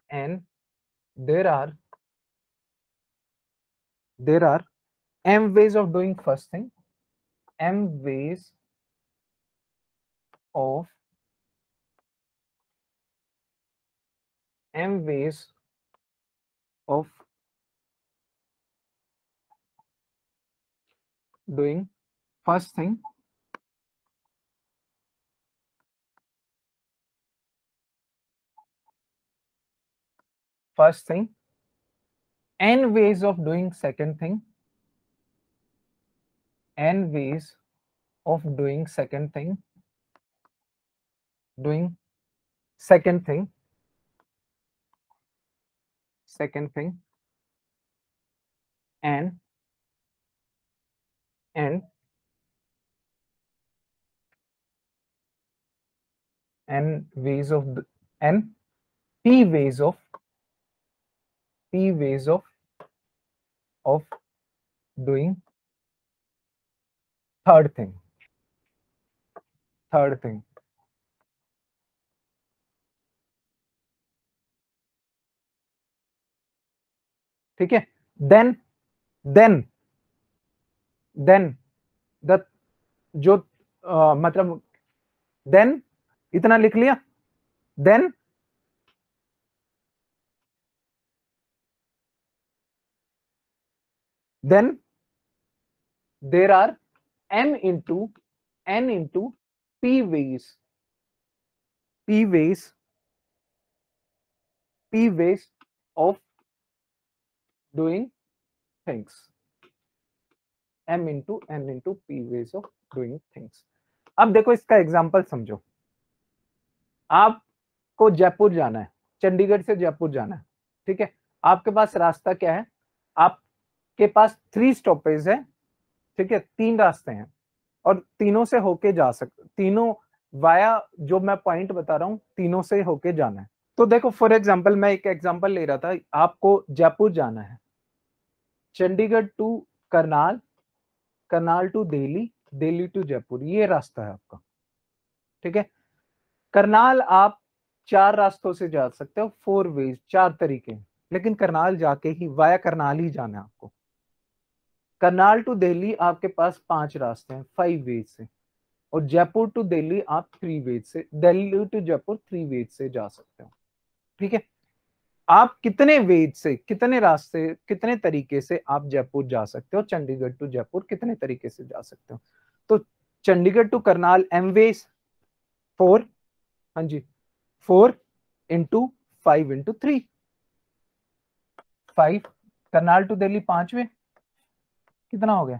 Speaker 1: m ways of doing first thing, m ways of doing first thing, n ways of doing second thing, n ways of doing second thing, and n ways of n p ways of doing third thing. ठीक है, then the जो मतलब then इतना लिख लिया, then there are n into p ways of doing things, m into p ways of doing things. अब देखो इसका एग्जांपल समझो, आपको जयपुर जाना है, चंडीगढ़ से जयपुर जाना है, ठीक है, आपके पास रास्ता क्या है, आपके पास 3 स्टॉपेज है, ठीक है, 3 रास्ते हैं और तीनों से होके जा सकते, तीनों वाया जो मैं पॉइंट बता रहा हूं तीनों से होके जाना है। तो देखो फॉर एग्जांपल मैं एक एग्जांपल ले रहा था, आपको जयपुर जाना है, Chandigarh to Karnal, Karnal to Delhi, Delhi to Jaipur, ये रास्ता है आपका, ठीक है। करनाल आप 4 रास्तों से जा सकते हो, 4 वेज, 4 तरीके, लेकिन करनाल जाके ही वाया करनाल ही जाना है आपको। करनाल टू दिल्ली आपके पास 5 रास्ते हैं, 5 वेज से, और जयपुर टू दिल्ली आप 3 वेज से, दिल्ली टू जयपुर 3 वेज से जा सकते हो, ठीक है। आप कितने वेज से, कितने रास्ते, कितने तरीके से आप जयपुर जा सकते हो, चंडीगढ़ टू जयपुर कितने तरीके से जा सकते हो। तो Chandigarh to Karnal m ways 4, हाँ जी 4 into 5 into 3, 5, Karnal to Delhi 5 way, कितना हो गया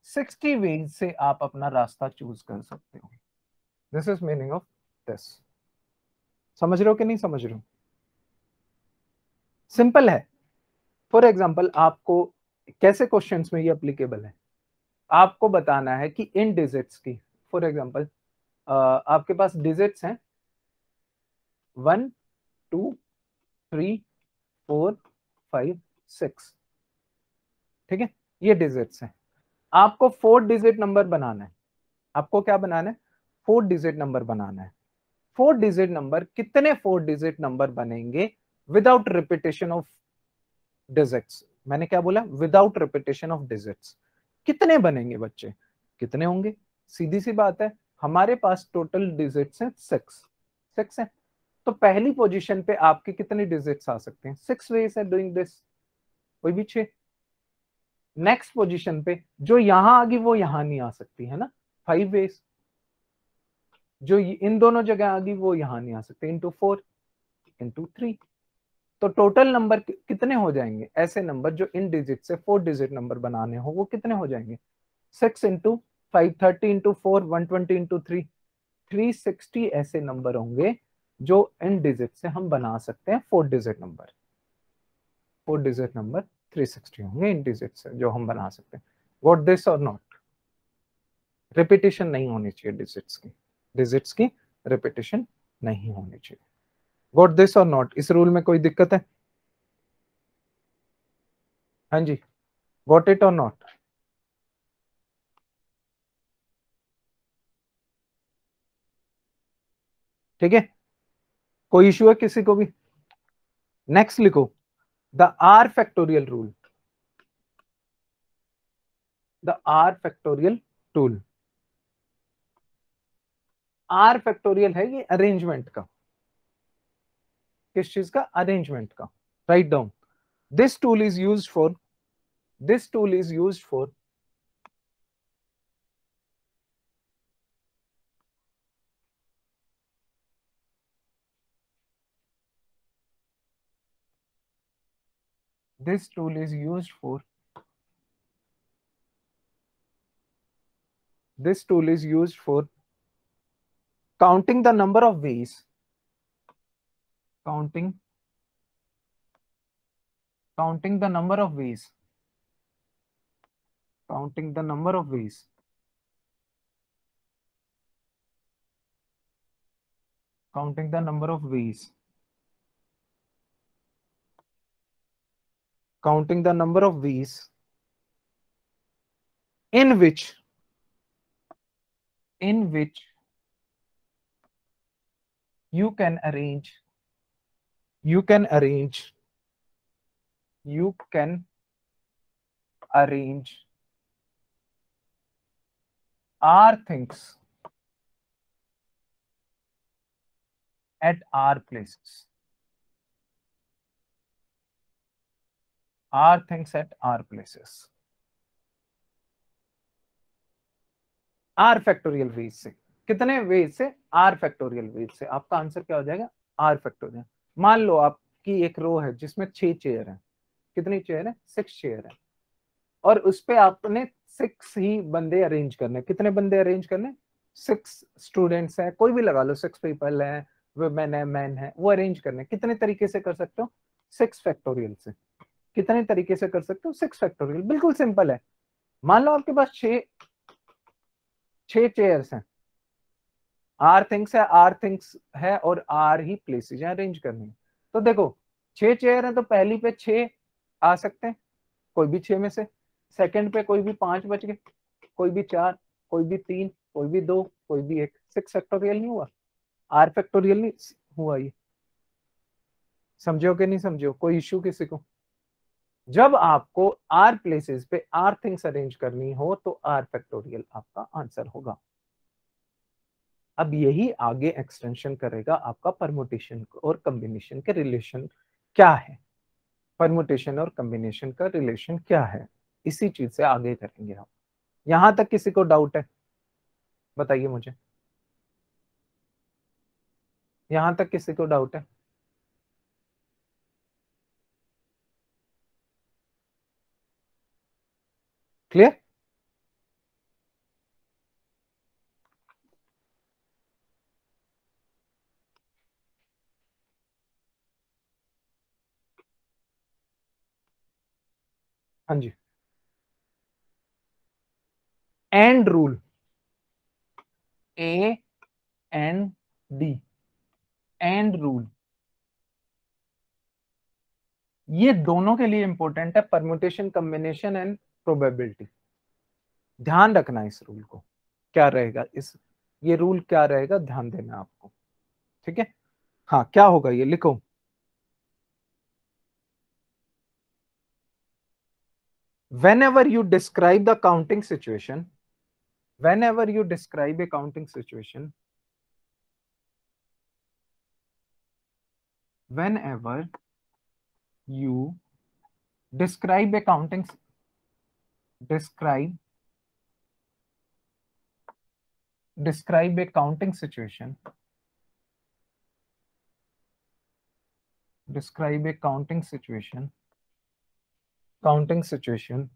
Speaker 1: 60 वेज से आप अपना रास्ता चूज कर सकते हो। This is meaning of this. समझ रहे हो कि नहीं समझ रहे हो? सिंपल है। फॉर एग्जांपल आपको कैसे क्वेश्चंस में ये एप्लीकेबल है, आपको बताना है कि इन डिजिट्स की, फॉर एग्जांपल आपके पास डिजिट्स हैं 1 2 3 4 5 6, ठीक है, ये डिजिट्स हैं। आपको 4 डिजिट नंबर बनाना है, आपको क्या बनाना है 4 डिजिट नंबर बनाना है। 4 डिजिट नंबर, कितने 4 डिजिट नंबर बनेंगे विदाउट रिपीटेशन ऑफ डिजिट्स? मैंने क्या बोला, विदाउट रिपीटेशन ऑफ डिजिट्स। कितने बनेंगे बच्चे, कितने होंगे? सीधी सी बात है, हमारे पास टोटल डिजिट्स हैं 6 है, तो पहली पोजीशन पे आपके कितने डिजिट्स आ सकते हैं? 6 वेज है डूइंग दिस, कोई भी 6। नेक्स्ट पोजीशन पे जो यहां आ गई वो यहां नहीं आ सकती है ना, 5 वेज। जो इन दोनों जगह आ गई वो यहां नहीं आ सकते, इंटू 4 इंटू 3। तो टोटल नंबर कितने हो जाएंगे? ऐसे नंबर जो इन डिजिट से 4 डिजिट नंबर बनाने हो वो कितने हो जाएंगे? 6 इंटू 5, 30 इंटू 4, 120 इंटू 3, 360 ऐसे नंबर होंगे जो इन डिजिट से हम बना सकते हैं। 4 डिजिट नंबर 360 होंगे इन डिजिट से जो हम बना सकते हैं। गॉट दिस और नॉट? रिपीटिशन नहीं होनी चाहिए डिजिट्स की रिपीटिशन नहीं होनी चाहिए। गॉट दिस और नॉट, इस रूल में कोई दिक्कत है? हाँ जी, गॉट इट और नॉट? ठीक है, कोई इश्यू है किसी को भी? नेक्स्ट लिखो, the r factorial rule, the r factorial tool. R factorial है ये अरेंजमेंट का, किस चीज का? अरेंजमेंट का। Write down, this tool is used for, this tool is used for this tool is used for, this tool is used for counting the number of ways, counting the number of ways, counting the number of ways, counting the number of ways, counting the number of ways in which you can arrange, you can arrange, you can arrange our things at our places, our things at our places, r factorial ways से। कितने veg से? Are factorial ways से। आपका answer क्या हो जाएगा? R factorial. मान लो आपकी एक रो है जिसमें 6 चेयर है, कितनी चेयर है? 6 चेयर है, और उस पे आपने 6 ही बंदे अरेंज करने। कितने बंदे अरेंज करने? 6 स्टूडेंट्स हैं, कोई भी लगा लो, 6 पीपल है, वुमेन है, मैन है, वो अरेंज करने। कितने तरीके से कर सकते हो? 6 फैक्टोरियल से। कितने तरीके से कर सकते हो? 6 फैक्टोरियल। बिल्कुल सिंपल है। मान लो आपके पास 6 चेयर्स हैं, आर थिंग्स है, आर थिंग्स है और आर ही प्लेसेज है अरेंज करनी है। तो देखो 6 चेयर है तो पहली पे 6 आ सकते हैं, कोई भी 6 में से। सेकंड पे कोई भी 5 बच गए, कोई भी 4, कोई भी 3, कोई भी 2, कोई भी 1। 6 फैक्टोरियल नहीं हुआ? आर फैक्टोरियल नहीं हुआ ये? समझो कि नहीं समझो? कोई इश्यू किसी को? जब आपको आर प्लेसेस पे आर थिंग्स अरेंज करनी हो तो आर फैक्टोरियल आपका आंसर होगा। अब यही आगे एक्सटेंशन करेगा आपका परमुटेशन और कॉम्बिनेशन के रिलेशन क्या है, परमुटेशन और कॉम्बिनेशन का रिलेशन क्या है, इसी चीज से आगे करेंगे हम। यहां तक किसी को डाउट है? बताइए मुझे, यहां तक किसी को डाउट है? क्लियर? हाँ जी, and rule, A N D, and rule, ये दोनों के लिए इंपॉर्टेंट है, परमुटेशन, कॉम्बिनेशन एंड प्रोबेबिलिटी। ध्यान रखना इस रूल को, क्या रहेगा इस, ये रूल क्या रहेगा, ध्यान देना आपको। ठीक है, हाँ क्या होगा ये लिखो। Whenever you describe the counting situation, whenever you describe a counting situation, whenever you describe a counting, describe a counting situation, describe a counting situation, counting situation,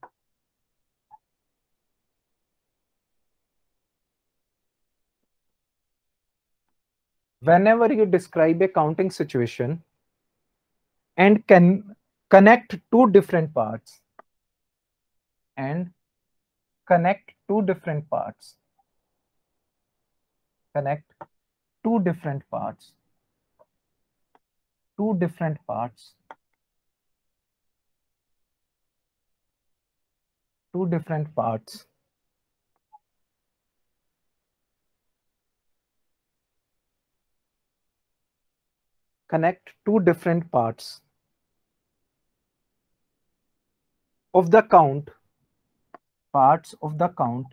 Speaker 1: whenever you describe a counting situation and can connect two different parts, and connect two different parts, connect two different parts, two different parts, two different parts connect two different parts of the count, parts of the count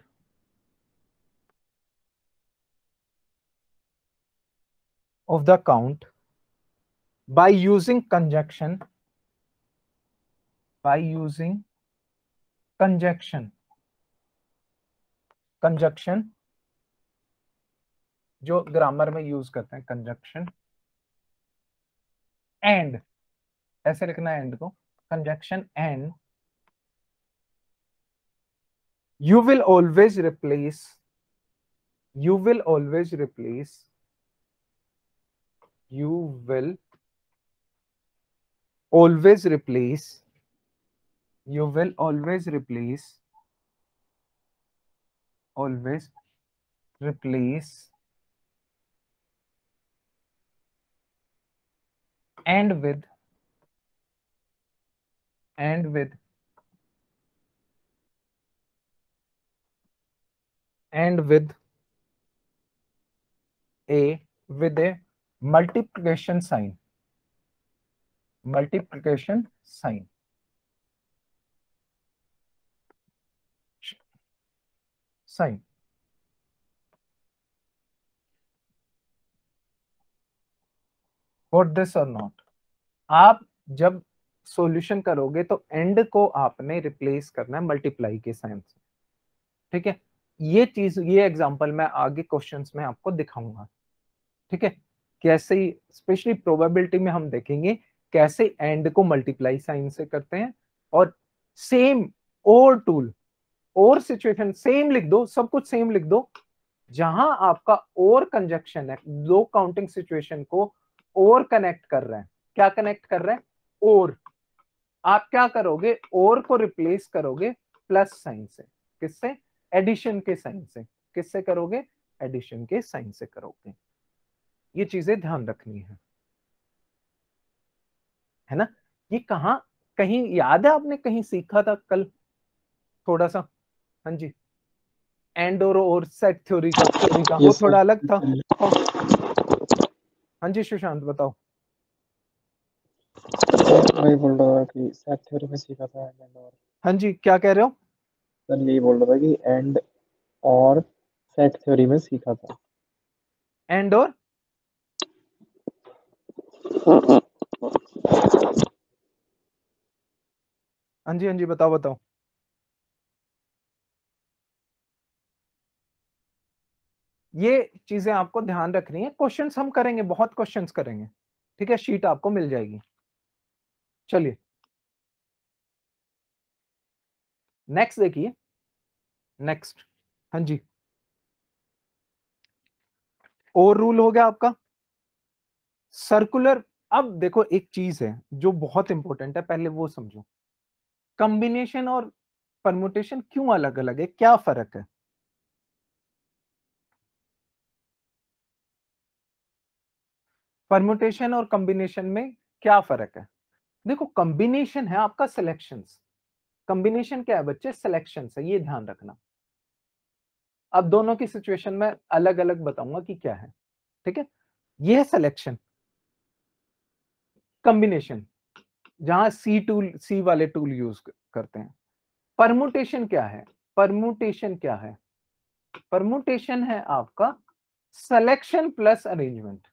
Speaker 1: of the count by using conjunction, by using conjunction, conjunction जो grammar में use करते हैं conjunction, and ऐसे लिखना है and को, conjunction and you will always replace, you will always replace, you will always replace, you will always replace, always replace and with, and with, and with a, with a multiplication sign, multiplication sign, sign. Got this or not? आप जब solution करोगे तो and को आपने replace करना है multiply के sign से, ठीक है। ये चीज, ये एग्जांपल मैं आगे क्वेश्चंस में आपको दिखाऊंगा, ठीक है। कैसे, स्पेशली प्रोबेबिलिटी में हम देखेंगे कैसे एंड को मल्टीप्लाई साइन से करते हैं, और सेम और टूल और सिचुएशन सेम लिख दो, सब कुछ सेम लिख दो। जहां आपका और कंजक्शन है, दो काउंटिंग सिचुएशन को और कनेक्ट कर रहे हैं, क्या कनेक्ट कर रहे हैं, और आप क्या करोगे, और को रिप्लेस करोगे प्लस साइन से, किससे, एडिशन के साइन से, किससे करोगे, एडिशन के साइन से करोगे। ये चीजें ध्यान रखनी है ना। ये कहां, कहीं याद है आपने कहीं सीखा था कल थोड़ा सा, हाँ जी, एंड और सेट थ्योरी का वो थोड़ा अलग था। हाँ जी सुशांत बताओ।
Speaker 2: वही बोल रहा था कि सेट थ्योरी में सीखा था एंड और।
Speaker 1: हाँ जी क्या कह रहे हो?
Speaker 2: सर यही बोल रहा था कि एंड और सेट थ्योरी में सीखा था।
Speaker 1: एंड और हाँ जी बताओ बताओ। ये चीजें आपको ध्यान रखनी है, क्वेश्चंस हम करेंगे, बहुत क्वेश्चंस करेंगे, ठीक है। शीट आपको मिल जाएगी। चलिए नेक्स्ट देखिए, नेक्स्ट, हाँ जी, और रूल हो गया आपका सर्कुलर। अब देखो एक चीज है जो बहुत इंपॉर्टेंट है, पहले वो समझो, कॉम्बिनेशन और परमुटेशन क्यों अलग अलग है, क्या फर्क है? परमुटेशन और कॉम्बिनेशन में क्या फर्क है? देखो कॉम्बिनेशन है आपका सिलेक्शंस, कॉम्बिनेशन क्या है बच्चे, सिलेक्शंस है, ये ध्यान रखना। अब दोनों की सिचुएशन में अलग अलग बताऊंगा कि क्या है, ठीक है। ये है सिलेक्शन, कॉम्बिनेशन जहां सी टूल, सी वाले टूल यूज करते हैं। परमुटेशन क्या है, परमुटेशन क्या है, परमुटेशन है आपका selection plus arrangement,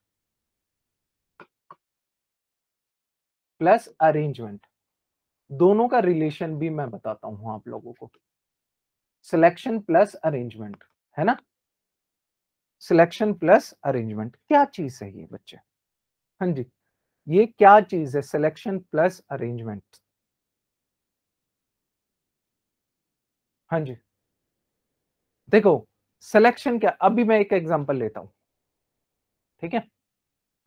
Speaker 1: plus arrangement, दोनों का रिलेशन भी मैं बताता हूं आप लोगों को। सिलेक्शन प्लस अरेंजमेंट है ना, सिलेक्शन प्लस अरेंजमेंट क्या चीज है ये बच्चे, हाँ जी, ये क्या चीज है सिलेक्शन प्लस अरेंजमेंट? हाँ जी देखो सिलेक्शन क्या, अभी मैं एक एग्जांपल लेता हूं, ठीक है।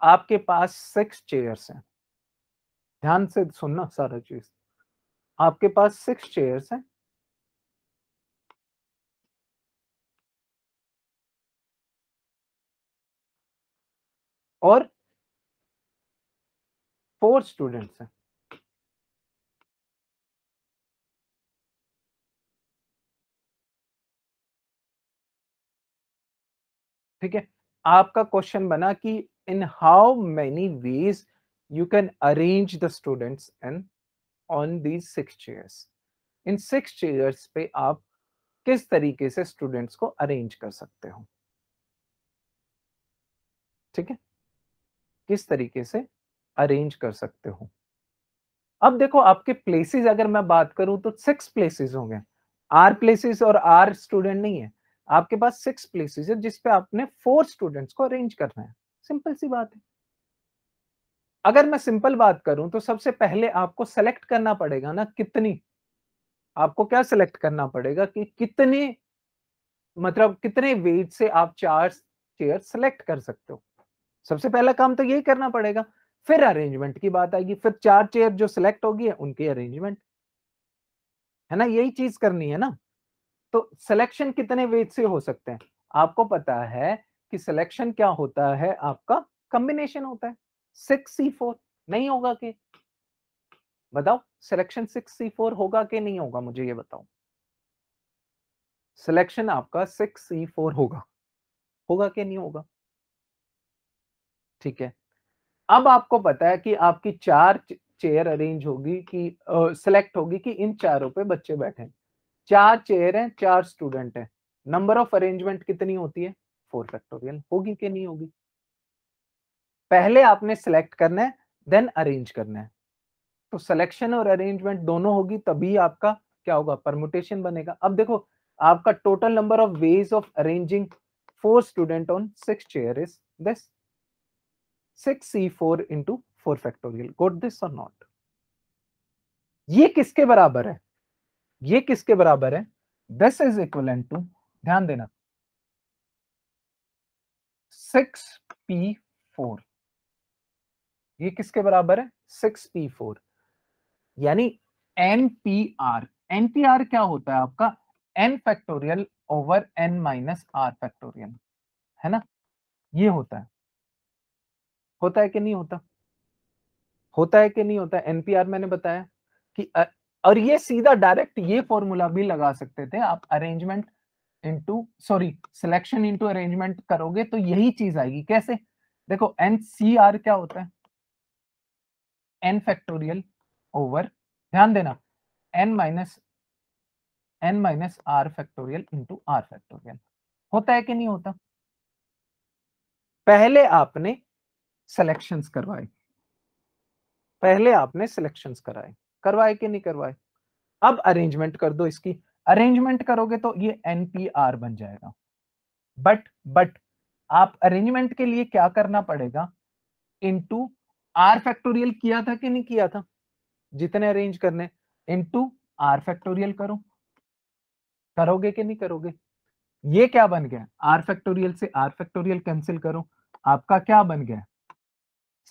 Speaker 1: आपके पास 6 चेयर्स हैं, ध्यान से सुनना सारा चीज, आपके पास 6 चेयर्स हैं, और 4 स्टूडेंट्स हैं। ठीक है, आपका क्वेश्चन बना कि in how many ways you can arrange the students and on these 6 chairs. In 6 chairs पे आप किस तरीके से स्टूडेंट्स को अरेंज कर सकते हो। ठीक है, किस तरीके से अरेंज कर सकते हो। अब देखो आपके प्लेसेस अगर मैं बात करूं तो 6 प्लेसेस हो गए, आर प्लेसेस और आर स्टूडेंट नहीं है, आपके पास 6 प्लेसेस है जिसपे आपने 4 स्टूडेंट्स को अरेंज करना है। सिंपल सी बात है। अगर मैं सिंपल बात करूं तो सबसे पहले आपको सेलेक्ट करना पड़ेगा ना, कितनी, आपको क्या सेलेक्ट करना पड़ेगा कि कितने, मतलब कितने वेट से आप 4 चेयर सेलेक्ट कर सकते हो। सबसे पहला काम तो यही करना पड़ेगा, फिर अरेंजमेंट की बात आएगी, फिर 4 चेयर जो सिलेक्ट होगी है उनकी अरेंजमेंट, है ना, यही चीज करनी है ना। तो सिलेक्शन कितने वेज से हो सकते हैं, आपको पता है कि सिलेक्शन क्या होता है, आपका कॉम्बिनेशन होता है 6C4। नहीं होगा कि, बताओ सिलेक्शन 6C4 होगा कि नहीं होगा, मुझे ये बताओ। सिलेक्शन आपका 6C4 होगा, होगा कि नहीं होगा। ठीक है, अब आपको पता है कि आपकी 4 चेयर अरेंज होगी कि सिलेक्ट होगी कि इन चारों पे बच्चे बैठे हैं। 4 चेयर हैं, 4 स्टूडेंट हैं, नंबर ऑफ अरेंजमेंट कितनी होती है, 4 फैक्टोरियल, होगी कि नहीं होगी। पहले आपने सिलेक्ट करना है, देन अरेंज करना है। तो सिलेक्शन और अरेंजमेंट दोनों होगी तभी आपका क्या होगा, परमुटेशन बनेगा। अब देखो आपका total number of ways of arranging 4 student on 6 chair is this 6C4 into 4 factorial. Got this or not? ये किसके बराबर है, ये किसके बराबर है, दिस इज इक्वलेंट टू, ध्यान देना, 6P4। ये किसके बराबर है, 6P4, यानी NPR। NPR क्या होता है आपका, n factorial over n minus r factorial, है ना, ये होता है कि नहीं होता, होता है कि नहीं होता। एनपीआर मैंने बताया कि और ये सीधा डायरेक्ट ये फॉर्मूला भी लगा सकते थे आप, arrangement into, sorry selection into arrangement करोगे तो यही चीज आएगी। कैसे, देखो एनसीआर क्या होता है, एन फैक्टोरियल ओवर, ध्यान देना, n minus r factorial into r factorial. होता है कि नहीं होता। पहले आपने सिलेक्शंस करवाए, पहले आपने सिलेक्शंस कराए, करवाए कि नहीं करवाए। अब अरेंजमेंट कर दो इसकी, अरेंजमेंट करोगे तो ये एनपीआर बन जाएगा। बट आप अरेंजमेंट के लिए क्या करना पड़ेगा, इनटू आर फैक्टोरियल किया था कि नहीं किया था, जितने अरेंज करने, इनटू आर फैक्टोरियल करो, करोगे कि नहीं करोगे। ये क्या बन गया, आर फैक्टोरियल से आर फैक्टोरियल कैंसिल करो, आपका क्या बन गया,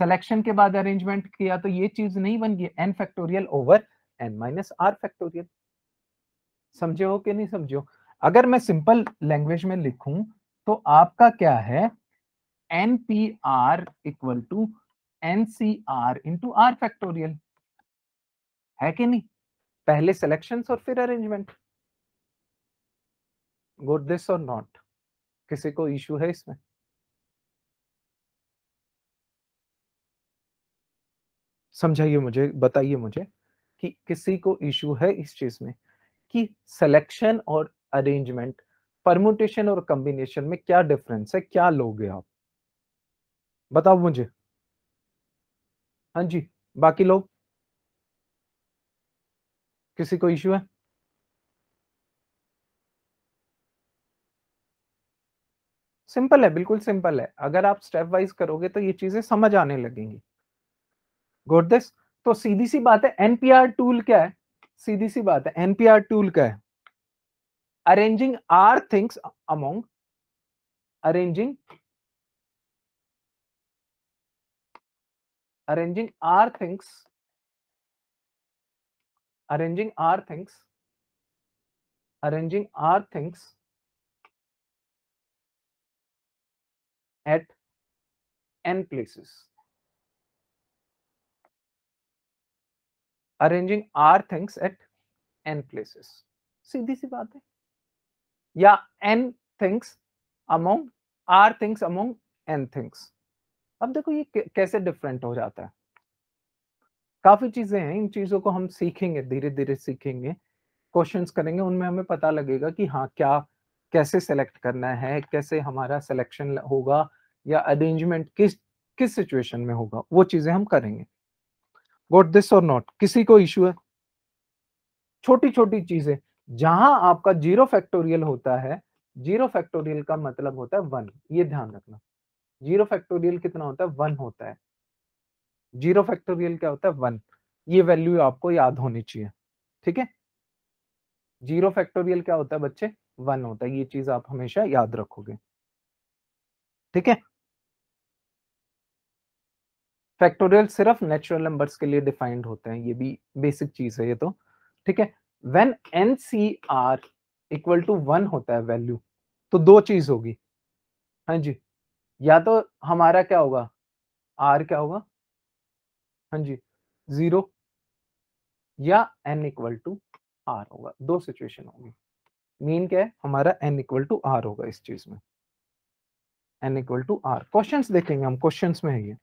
Speaker 1: सिलेक्शन के बाद अरेंजमेंट किया तो ये चीज नहीं बन गई, n factorial over n minus r factorial. समझे हो कि नहीं समझे हो। अगर मैं सिंपल लैंग्वेज में लिखूं तो आपका क्या है, n P r equal to n C r into r factorial, है कि नहीं, पहले सिलेक्शंस और फिर अरेंजमेंट। गुड दिस और नॉट, किसी को इश्यू है इसमें, समझाइए मुझे, बताइए मुझे कि किसी को इश्यू है इस चीज में कि सिलेक्शन और अरेंजमेंट, परमुटेशन और कॉम्बिनेशन में क्या डिफरेंस है, क्या लोगे आप, बताओ मुझे। हाँ जी, बाकी लोग, किसी को इश्यू है। सिंपल है, बिल्कुल सिंपल है, अगर आप स्टेप वाइज करोगे तो ये चीजें समझ आने लगेंगी। Got this. तो सीधी सी बात है, एनपीआर टूल क्या है, सीधी सी बात है, एनपीआर टूल क्या है, arranging r things among, arranging arranging r things, arranging r things, arranging r things at n places, arranging r things at n places. सीधी सी बात है. या n things among r things among n things. अब देखो ये कैसे different हो जाता है. काफी चीजें हैं, इन चीजों को हम सीखेंगे, धीरे धीरे सीखेंगे, क्वेश्चंस करेंगे, उनमें हमें पता लगेगा कि हाँ क्या कैसे सेलेक्ट करना है, कैसे हमारा सिलेक्शन होगा, या अरेंजमेंट किस किस सिचुएशन में होगा, वो चीजें हम करेंगे. गॉट दिस और नॉट? किसी को इश्यू है? छोटी छोटी चीजें, जहां आपका 0 फैक्टोरियल होता है, 0 फैक्टोरियल का मतलब होता है 1, ये ध्यान रखना. 0 फैक्टोरियल कितना होता है? 1 होता है. 0 फैक्टोरियल क्या होता है? 1. ये वैल्यू आपको याद होनी चाहिए. ठीक है. 0 फैक्टोरियल क्या होता है बच्चे? 1 होता है. ये चीज आप हमेशा याद रखोगे. ठीक है. फैक्टोरियल सिर्फ नेचुरल नंबर्स के लिए डिफाइंड होते हैं, ये भी बेसिक चीज है ये तो. ठीक है. व्हेन NCR इक्वल टू 1 होता है वैल्यू, तो दो चीज होगी. हाँ जी. या तो हमारा क्या होगा? R क्या होगा? हाँ जी, 0, या n इक्वल टू R होगा. दो सिचुएशन होगी. मीन क्या है हमारा? n इक्वल टू R होगा इस चीज में. n equal to R. Questions देखेंगे हम, क्वेश्चंस में है ये.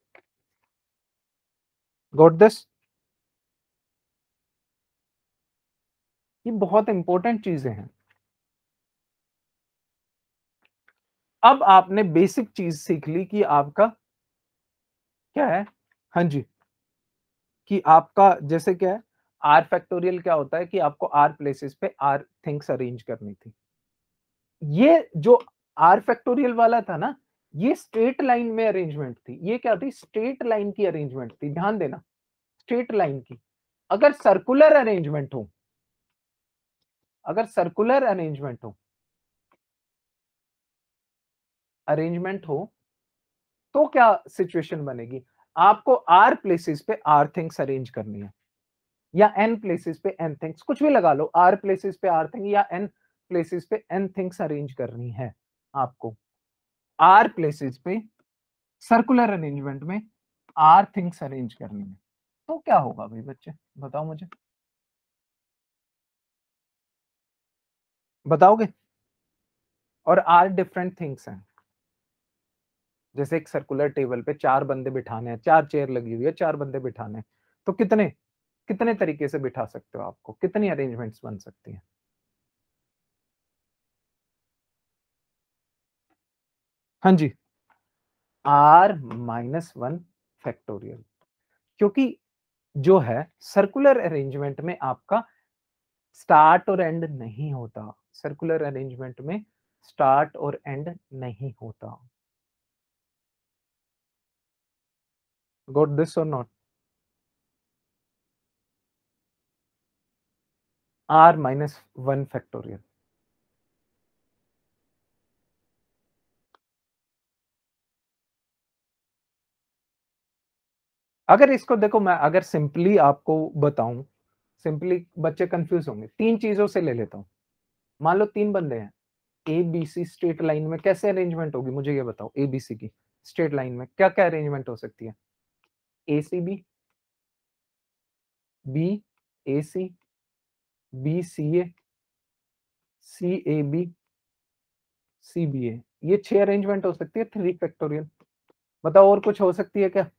Speaker 1: Got this? ये बहुत इंपॉर्टेंट चीजें हैं. अब आपने बेसिक चीज सीख ली कि आपका क्या है. हाँ जी. कि आपका जैसे क्या है, आर फैक्टोरियल क्या होता है कि आपको आर प्लेसेस पे आर थिंग्स अरेंज करनी थी. ये जो आर फैक्टोरियल वाला था ना, ये स्ट्रेट लाइन में अरेंजमेंट थी. ये क्या थी? स्ट्रेट लाइन की अरेंजमेंट थी. ध्यान देना, स्ट्रेट लाइन की. अगर सर्कुलर अरेंजमेंट हो, अगर सर्कुलर अरेंजमेंट हो तो क्या सिचुएशन बनेगी? आपको आर प्लेसेस पे आर थिंग्स अरेंज करनी है, या एन प्लेसेस पे एन थिंग्स, कुछ भी लगा लो. आर प्लेसेस पे आर थिंग या एन प्लेसेस पे एन थिंग्स अरेंज करनी है आपको. आर प्लेसेस पे सर्कुलर अरेंजमेंट में आर थिंग्स अरेंज करनी है, तो क्या होगा भाई बच्चे? बताओ मुझे, बताओगे? और आर डिफरेंट थिंग्स हैं. जैसे एक सर्कुलर टेबल पे 4 बंदे बिठाने हैं, 4 चेयर लगी हुई है, 4 बंदे बिठाने हैं, तो कितने कितने तरीके से बिठा सकते हो? आपको कितनी अरेंजमेंट्स बन सकती हैं? हाँ जी, R-1 फैक्टोरियल. क्योंकि जो है सर्कुलर अरेंजमेंट में आपका स्टार्ट और एंड नहीं होता. सर्कुलर अरेंजमेंट में स्टार्ट और एंड नहीं होता. गॉट दिस और नॉट? R-1 factorial. अगर इसको देखो, मैं अगर सिंपली आपको बताऊं, सिंपली बच्चे कंफ्यूज होंगे. 3 चीजों से ले लेता हूं. मान लो 3 बंदे हैं. A B C straight line में कैसे अरेंजमेंट होगी? मुझे ये बताओ. ए बी सी की स्ट्रेट लाइन में क्या क्या अरेंजमेंट हो सकती है? A C B A C, B C A, C A B, C B A. ये 6 अरेंजमेंट हो सकती है 3 फैक्टोरियल. बताओ और कुछ हो सकती है क्या?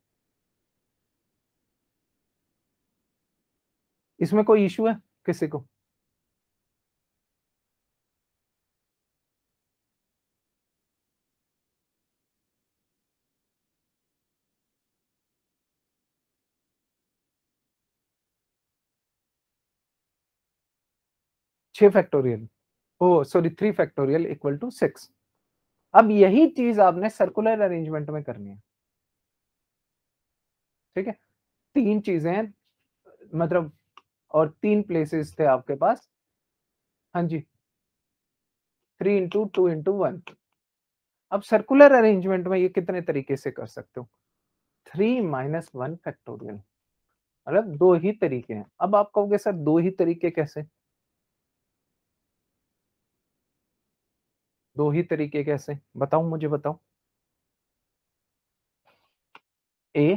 Speaker 1: इसमें कोई इश्यू है किसी को? छह factorial, oh sorry 3 factorial equal to 6. अब यही चीज आपने सर्कुलर अरेंजमेंट में करनी है. ठीक है. 3 चीजें हैं, मतलब, और 3 प्लेसेस थे आपके पास. हाँ जी, 3 इंटू 2 इंटू 1. अब सर्कुलर अरेंजमेंट में ये कितने तरीके से कर सकते हो? 3-1 फैक्टोरियल. मतलब 2 ही तरीके हैं. अब आप कहोगे सर 2 ही तरीके कैसे? 2 ही तरीके कैसे? बताओ, मुझे बताओ. A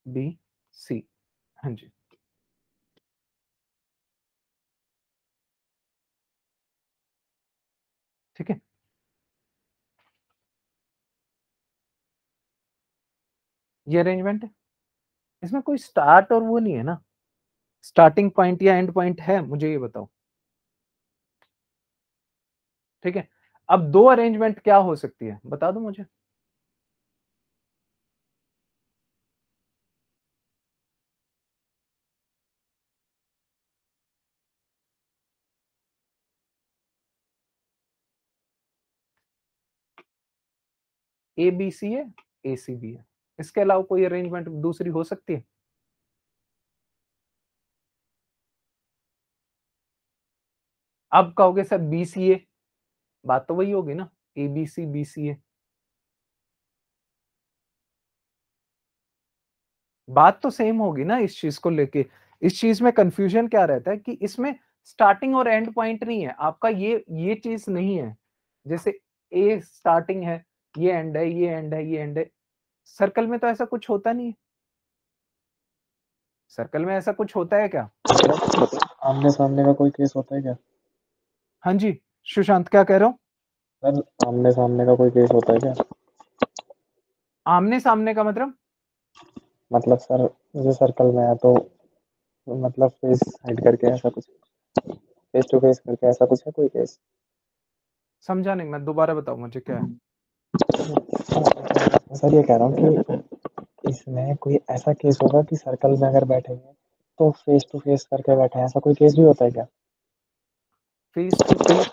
Speaker 1: B C। हाँ जी, ठीक है। ये अरेंजमेंट है, इसमें कोई स्टार्ट और वो नहीं है ना, स्टार्टिंग पॉइंट या एंड पॉइंट है, मुझे ये बताओ, ठीक है। अब दो अरेंजमेंट क्या हो सकती है, बता दो मुझे। ए बी सी है, ए सी बी है, इसके अलावा कोई अरेंजमेंट दूसरी हो सकती है? अब कहोगे सर बी सी ए, बात तो वही होगी ना, ए बी सी बी सी ए। बात तो सेम होगी ना इस चीज को लेके। इस चीज में कंफ्यूजन क्या रहता है कि इसमें स्टार्टिंग और एंड पॉइंट नहीं है आपका, ये चीज नहीं है। जैसे ए स्टार्टिंग है, ये एंड है, ये एंड है, ये एंड है। सर्कल में तो ऐसा कुछ होता नहीं है। सर्कल में ऐसा कुछ होता है क्या? मतलब
Speaker 2: आमने सामने का कोई केस होता है क्या?
Speaker 1: हाँ जी, सुशांत क्या कह रहे हो?
Speaker 2: सर आमने सामने का कोई केस होता है क्या?
Speaker 1: आमने सामने का
Speaker 2: मतलब सर जैसे सर्कल में है तो मतलब फेस हाइड करके ऐसा कुछ, फेस टू फेस करके ऐसा कुछ है कोई केस?
Speaker 1: समझा नहीं मैं, दोबारा बताओ मुझे क्या है।
Speaker 2: सर ये कह रहा हूँ कि इसमें कोई ऐसा केस होगा कि सर्कल में अगर बैठेंगे तो फेस टू फेस करके बैठे हैं, ऐसा कोई केस भी होता है क्या?
Speaker 1: फेस टू फेस,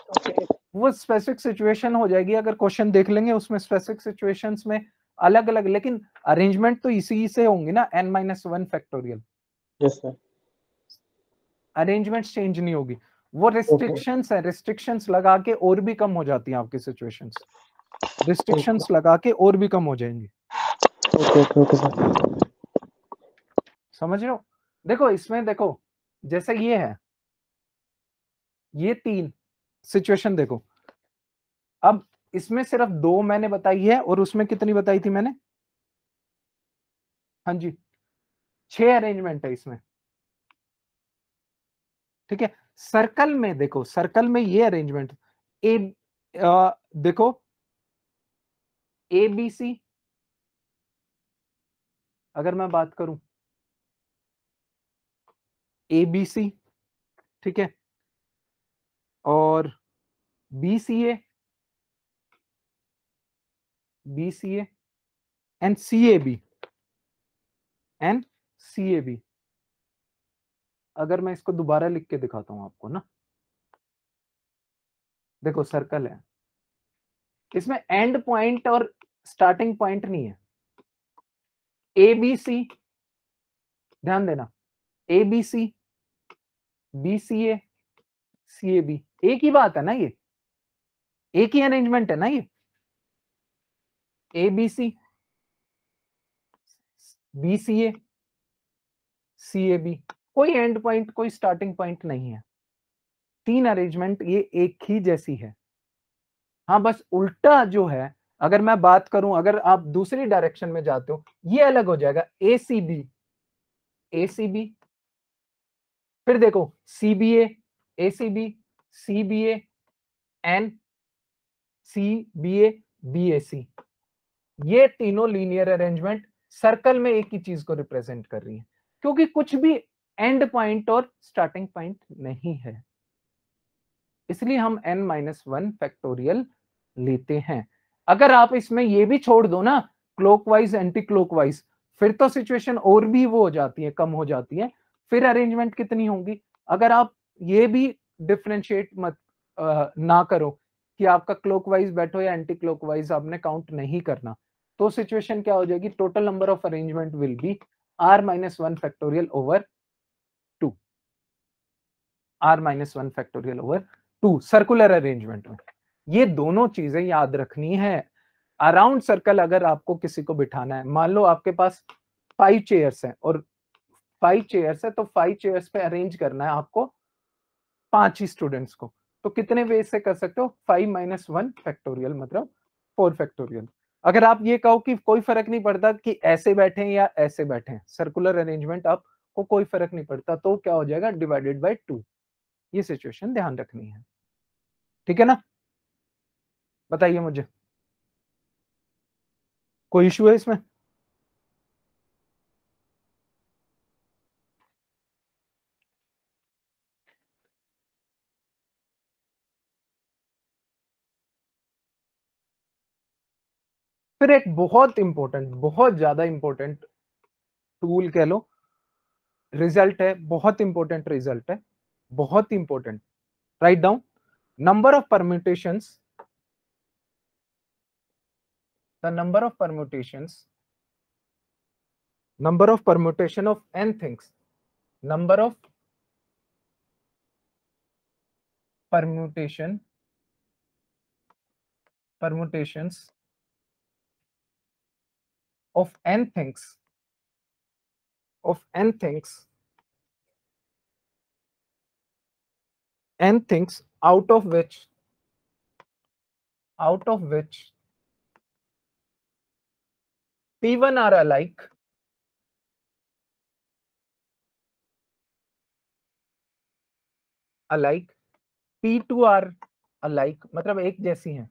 Speaker 1: वो स्पेसिफिक सिचुएशन हो जाएगी, अगर क्वेश्चन देख लेंगे उसमें स्पेसिफिक सिचुएशंस में अलग अलग, लेकिन अरेंजमेंट तो इसी से होंगी ना, n-1 factorial.
Speaker 2: Yes sir.
Speaker 1: Arrangement change नहीं होगी, वो
Speaker 2: ओके
Speaker 1: रिस्ट्रिक्शंस है, रिस्ट्रिक्शंस लगा के और भी कम हो जाती हैं आपकी सिचुएशंस,
Speaker 2: ओके
Speaker 1: रिस्ट्रिक्शंस लगा के और भी कम हो जाएंगी।
Speaker 2: Okay okay okay sir.
Speaker 1: समझ रहे हो? देखो इसमें देखो, जैसे ये है, ये तीन सिचुएशन देखो। अब इसमें सिर्फ दो मैंने बताई है और उसमें कितनी बताई थी मैंने? हाँ जी, 6 अरेंजमेंट है इसमें, ठीक है। सर्कल में देखो, सर्कल में ये अरेंजमेंट ए, देखो ए बी सी, अगर मैं बात करूं ए बी सी, ठीक है, और B C A, B C A and C A B, and C A B. अगर मैं इसको दोबारा लिख के दिखाता हूं आपको ना, देखो सर्कल है, इसमें एंड पॉइंट और स्टार्टिंग पॉइंट नहीं है। ए बी सी, ध्यान देना, A B C, B C A, C A B, एक ही बात है ना, ये एक ही अरेंजमेंट है ना, ये A B C, B C A, C A B, कोई एंड पॉइंट कोई स्टार्टिंग पॉइंट नहीं है, तीन अरेंजमेंट ये एक ही जैसी है। हाँ बस उल्टा जो है, अगर मैं बात करूं, अगर आप दूसरी डायरेक्शन में जाते हो ये अलग हो जाएगा, ए C B, A C B, फिर देखो C B A C B, C B N C B A, B A C, ये तीनों लीनियर अरेंजमेंट सर्कल में एक ही चीज को रिप्रेजेंट कर रही है, क्योंकि कुछ भी एंड पॉइंट और स्टार्टिंग पॉइंट नहीं है, इसलिए हम n-1 फैक्टोरियल लेते हैं। अगर आप इसमें ये भी छोड़ दो ना, क्लॉकवाइज एंटी क्लॉकवाइज, फिर तो सिचुएशन और भी वो हो जाती है, कम हो जाती है। फिर अरेंजमेंट कितनी होंगी, अगर आप ये भी डिफरेंशिएट मत ना करो कि आपका क्लॉकवाइज बैठो या एंटी क्लॉकवाइज, आपने काउंट नहीं करना, तो सिचुएशन क्या हो जाएगी, total number of arrangement will be r-1 factorial over 2, r-1 factorial over 2 circular arrangement में। ये दोनों चीजें याद रखनी है। अराउंड सर्कल अगर आपको किसी को बिठाना है, मान लो आपके पास 5 चेयर्स हैं और 5 चेयर्स है, तो 5 चेयर्स पे अरेंज करना है आपको 5 ही स्टूडेंट्स को, तो कितने वे से कर सकते हो, 5-1 फैक्टोरियल मतलब 4 फैक्टोरियल। अगर आप ये कहो कि कोई फर्क नहीं पड़ता कि ऐसे बैठे या ऐसे बैठे, सर्कुलर अरेंजमेंट आपको कोई फर्क नहीं पड़ता, तो क्या हो जाएगा, डिवाइडेड बाय 2। ये सिचुएशन ध्यान रखनी है, ठीक है ना। बताइए मुझे, कोई इशू है इसमें? फिर एक बहुत इंपॉर्टेंट, बहुत ज्यादा इंपॉर्टेंट टूल कह लो, रिजल्ट है, बहुत इंपॉर्टेंट रिजल्ट है, बहुत important. Write down, number of permutations, the number of permutations, number of permutation of n things, number of permutations of n things, n things out of which p1 are alike, p2 are alike, मतलब एक जैसी हैं,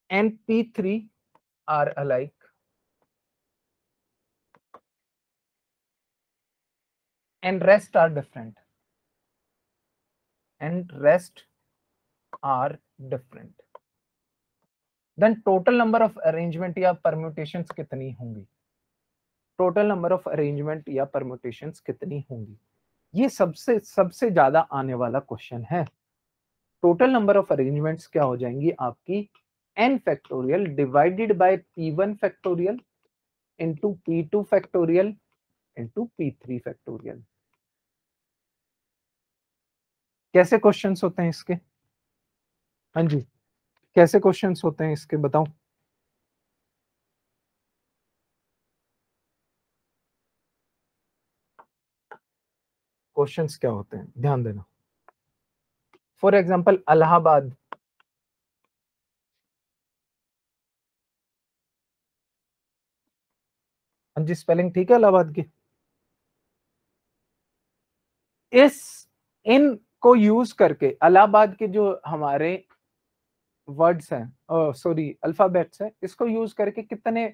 Speaker 1: and p3 are alike, and rest are different, then total number of arrangement या permutations कितनी होंगी, total number of arrangement या permutations कितनी होंगी, ये सबसे ज्यादा आने वाला क्वेश्चन है। टोटल नंबर ऑफ अरेंजमेंट्स क्या हो जाएंगी आपकी, n factorial divided bye p1 factorial into p2 factorial into p3 factorial. कैसे क्वेश्चंस होते हैं इसके? हाँ जी, कैसे क्वेश्चंस होते हैं इसके, बताओ। क्वेश्चंस क्या होते हैं, ध्यान देना। फॉर एग्जांपल इलाहाबाद, हाँ जी, स्पेलिंग ठीक है इलाहाबाद की। इस इन को यूज करके इलाहाबाद के जो हमारे वर्ड्स हैं, सॉरी अल्फाबेट्स है, इसको यूज करके कितने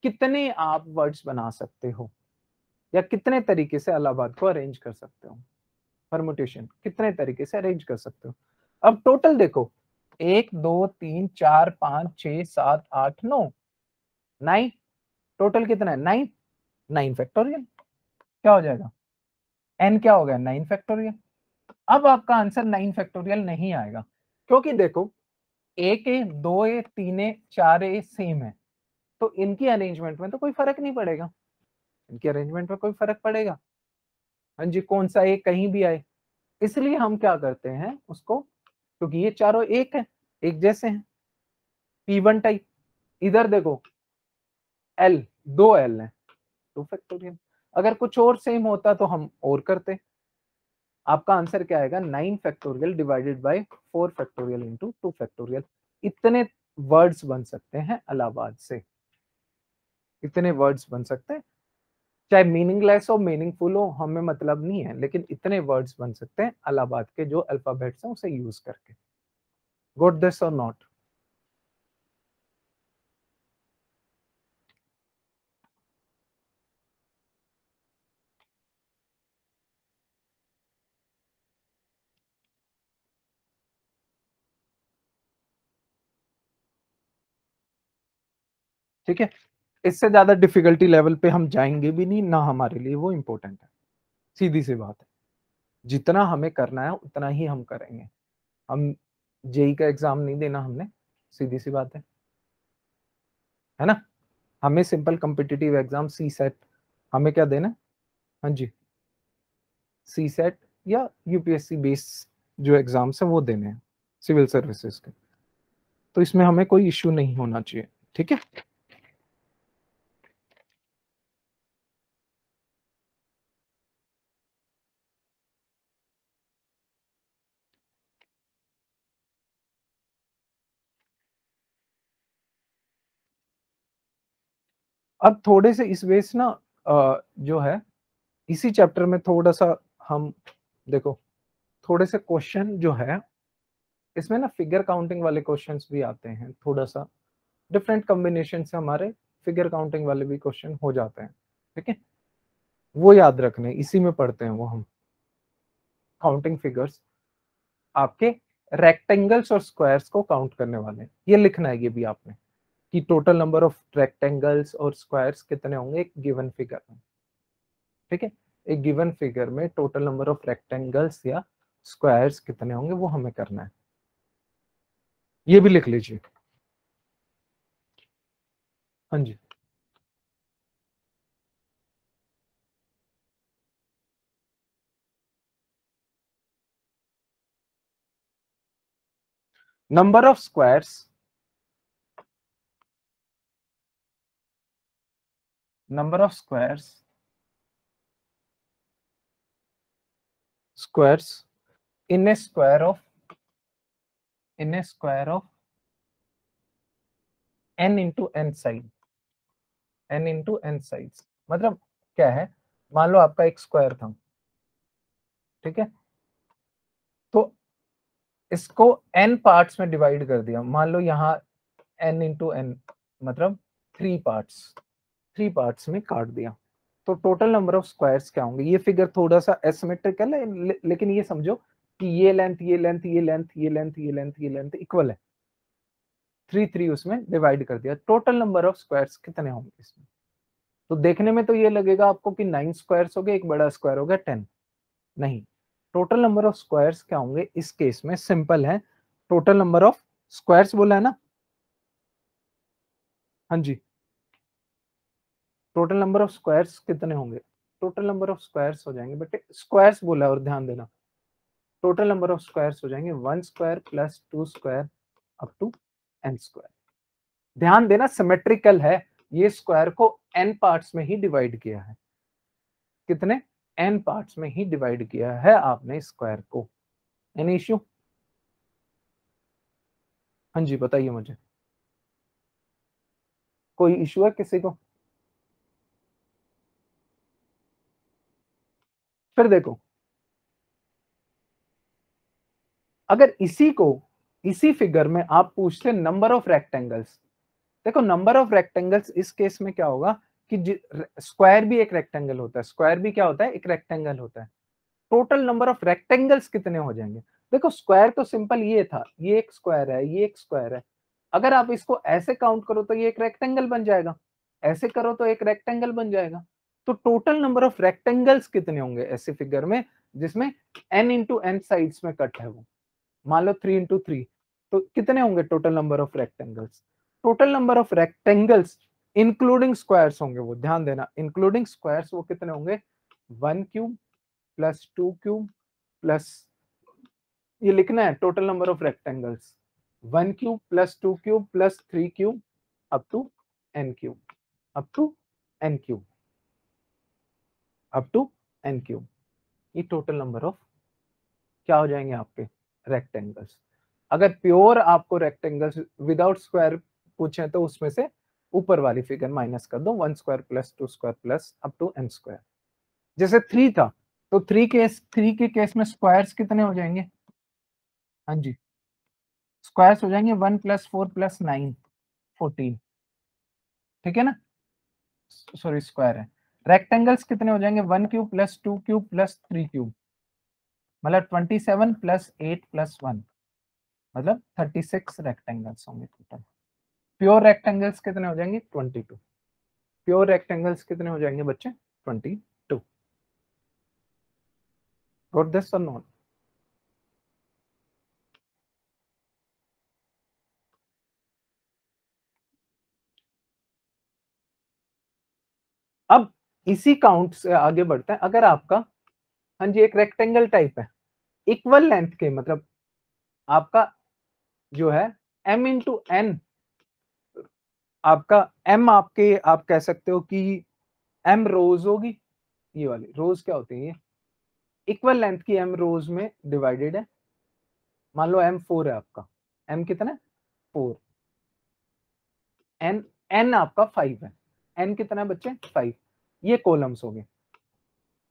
Speaker 1: कितने आप वर्ड्स बना सकते हो, या कितने तरीके से इलाहाबाद को अरेंज कर सकते हो, परमुटेशन कितने तरीके से अरेंज कर सकते हो। अब टोटल देखो, 1 2 3 4 5 6 7 8 9, 9, टोटल कितना है, 9, 9 फैक्टोरियल। क्या हो जाएगा, n क्या हो गया, 9 फैक्टोरियल। अब आपका आंसर 9 फैक्टोरियल नहीं आएगा, क्योंकि देखो 1a 2a 3a 4a same है, तो इनकी अरेंजमेंट में तो कोई फर्क नहीं पड़ेगा, इनकी अरेंजमेंट में कोई फर्क पड़ेगा, हाँ जी, कौन सा एक कहीं भी आए। इसलिए हम क्या करते हैं उसको, क्योंकि ये चारों एक है, एक जैसे हैं, P1 टाइप। इधर देखो L, 2 L है, 2 फैक्टोरियल। अगर कुछ और सेम होता तो हम और करते। आपका आंसर क्या आएगा, 9 factorial divided bye 4 factorial into 2 factorial. इतने वर्ड्स बन सकते हैं इलाहाबाद से, इतने वर्ड्स बन सकते हैं, चाहे मीनिंगलेस हो मीनिंगफुल हो हमें मतलब नहीं है, लेकिन इतने वर्ड्स बन सकते हैं इलाहाबाद के जो अल्फाबेट्स हैं उसे यूज करके। गॉट दिस और नॉट? ठीक है, इससे ज्यादा डिफिकल्टी लेवल पे हम जाएंगे भी नहीं ना, हमारे लिए वो इंपॉर्टेंट है, सीधी सी बात है। जितना हमें करना है उतना ही हम करेंगे, हम जेई का एग्जाम नहीं देना हमने, सीधी सी बात है ना। हमें सिंपल कॉम्पिटिटिव एग्जाम सी सेट, हमें क्या देना है, हाँ जी, सी सेट या यूपीएससी बेस जो एग्जाम्स है वो देने हैं सिविल सर्विसेज के, तो इसमें हमें कोई इश्यू नहीं होना चाहिए, ठीक है। अब थोड़े से इस बेस ना जो है इसी चैप्टर में थोड़ा सा हम देखो थोड़े से क्वेश्चन जो है इसमें ना फिगर काउंटिंग वाले क्वेश्चंस भी आते हैं, थोड़ा सा डिफरेंट कॉम्बिनेशन से हमारे फिगर काउंटिंग वाले भी क्वेश्चन हो जाते हैं, ठीक है। वो याद रखने, इसी में पढ़ते हैं वो हम काउंटिंग फिगर्स, आपके रेक्टेंगल्स और स्क्वायर्स को काउंट करने वाले हैं। ये लिखना है ये भी आपने कि टोटल नंबर ऑफ रेक्टेंगल्स और स्क्वायर्स कितने होंगे एक गिवन फिगर में, ठीक है। एक गिवन फिगर में टोटल नंबर ऑफ रेक्टेंगल्स या स्क्वायर्स कितने होंगे वो हमें करना है, ये भी लिख लीजिए। हाँ जी, number of squares, number of squares in a square of n into n side, n into n sides मतलब क्या है, मान लो आपका एक स्क्वायर था, ठीक है, तो इसको n पार्ट्स में डिवाइड कर दिया, मान लो यहाँ n इंटू n मतलब 3 पार्ट्स में काट दिया, तो टोटल नंबर ऑफ स्क्वायर्स क्या होंगे। ये फिगर थोड़ा सा एसिमेट्रिकल है, लेकिन ये समझो कि ये लेंथ ये लेंथ ये लेंथ ये लेंथ ये लेंथ ये लेंथ इक्वल है, 3 उसमें डिवाइड कर दिया, टोटल नंबर ऑफ स्क्वायर्स कितने होंगे इसमें। तो देखने में तो ये लगेगा आपको कि 9 स्क्वायर्स हो गए, एक बड़ा स्क्वायर हो गया 10, नहीं, टोटल नंबर ऑफ स्क्वायर्स क्या होंगे इस केस में, सिंपल है, टोटल नंबर ऑफ स्क्वायर्स बोला है ना, हाँ जी, टोटल नंबर ऑफ स्क्वायर्स कितने होंगे, टोटल नंबर ऑफ स्क्वायर्स हो जाएंगे बेटे, स्क्वायर्स बोला है और ध्यान देना, टोटल नंबर ऑफ स्क्वायर्स हो जाएंगे 1 square plus 2 square up to n square. ध्यान देना सिमेट्रिकल है, ये स्क्वायर को n पार्ट्स में ही डिवाइड किया है, कितने n पार्ट्स में ही डिवाइड किया है आपने स्क्वायर को, एनी इश्यू। हाँ जी बताइए मुझे, कोई इश्यू है किसी को। फिर देखो अगर इसी फिगर में आप पूछते नंबर ऑफ रेक्टेंगल्स, देखो नंबर ऑफ रेक्टेंगल्स इस केस में क्या होगा कि स्क्वायर भी एक रेक्टेंगल होता है, स्क्वायर भी क्या होता है एक रेक्टेंगल होता है, टोटल नंबर ऑफ रेक्टेंगल्स कितने हो जाएंगे। देखो स्क्वायर तो सिंपल ये था, ये एक स्क्वायर है ये एक स्क्वायर है, अगर आप इसको ऐसे काउंट करो तो ये एक रेक्टेंगल बन जाएगा, ऐसे करो तो एक रेक्टेंगल बन जाएगा, तो टोटल नंबर ऑफ रेक्टेंगल्स कितने होंगे ऐसे फिगर में जिसमें n इंटू n साइड्स में कट है, वो मान लो 3 इंटू 3, तो कितने होंगे total number of rectangles, total number of rectangles including squares होंगे, वो ध्यान देना इंक्लूडिंग स्क्वायर्स वो कितने होंगे 1 क्यूब प्लस 2 क्यूब प्लस, ये लिखना है total number of rectangles 1 cube plus 2 cube plus 3 cube up to n cube, up to n cube, up to n cube, ये टोटल नंबर ऑफ क्या हो जाएंगे आपके रेक्टेंगल्स। अगर प्योर आपको रेक्टेंगल्स विदाउट स्क्वायर पूछे तो उसमें से ऊपर वाली फिगर माइनस कर दो, 1 square plus 2 square plus up to n square. जैसे 3 था तो 3 के केस में स्क्वायर्स कितने हो जाएंगे, हाँ जी, स्क्वायर्स हो जाएंगे 1 प्लस 4 प्लस 9 14, ठीक है ना, सॉरी स्क्वायर है। रेक्टेंगल्स कितने हो जाएंगे 1 cube plus 2 cube plus 3 cube, मतलब 27 प्लस 8 प्लस 1 मतलब 36 रेक्टेंगल्स होंगे टोटल। प्योर रेक्टेंगल्स कितने हो जाएंगे 22, प्योर रेक्टेंगल्स कितने हो जाएंगे बच्चे 22, गॉट दिस और नॉट। अब इसी काउंट से आगे बढ़ते हैं, अगर आपका हाँ जी एक रेक्टेंगल टाइप है इक्वल लेंथ के, मतलब आपका जो है m इंटू n, आपका m आपके आप कह सकते हो कि m रोज होगी, ये वाली रोज क्या होती है, ये इक्वल लेंथ की m रोज में डिवाइडेड है, मान लो m 4 है आपका, m कितना है 4, n आपका 5 है, n कितना है बच्चे 5, ये कॉलम्स हो गए,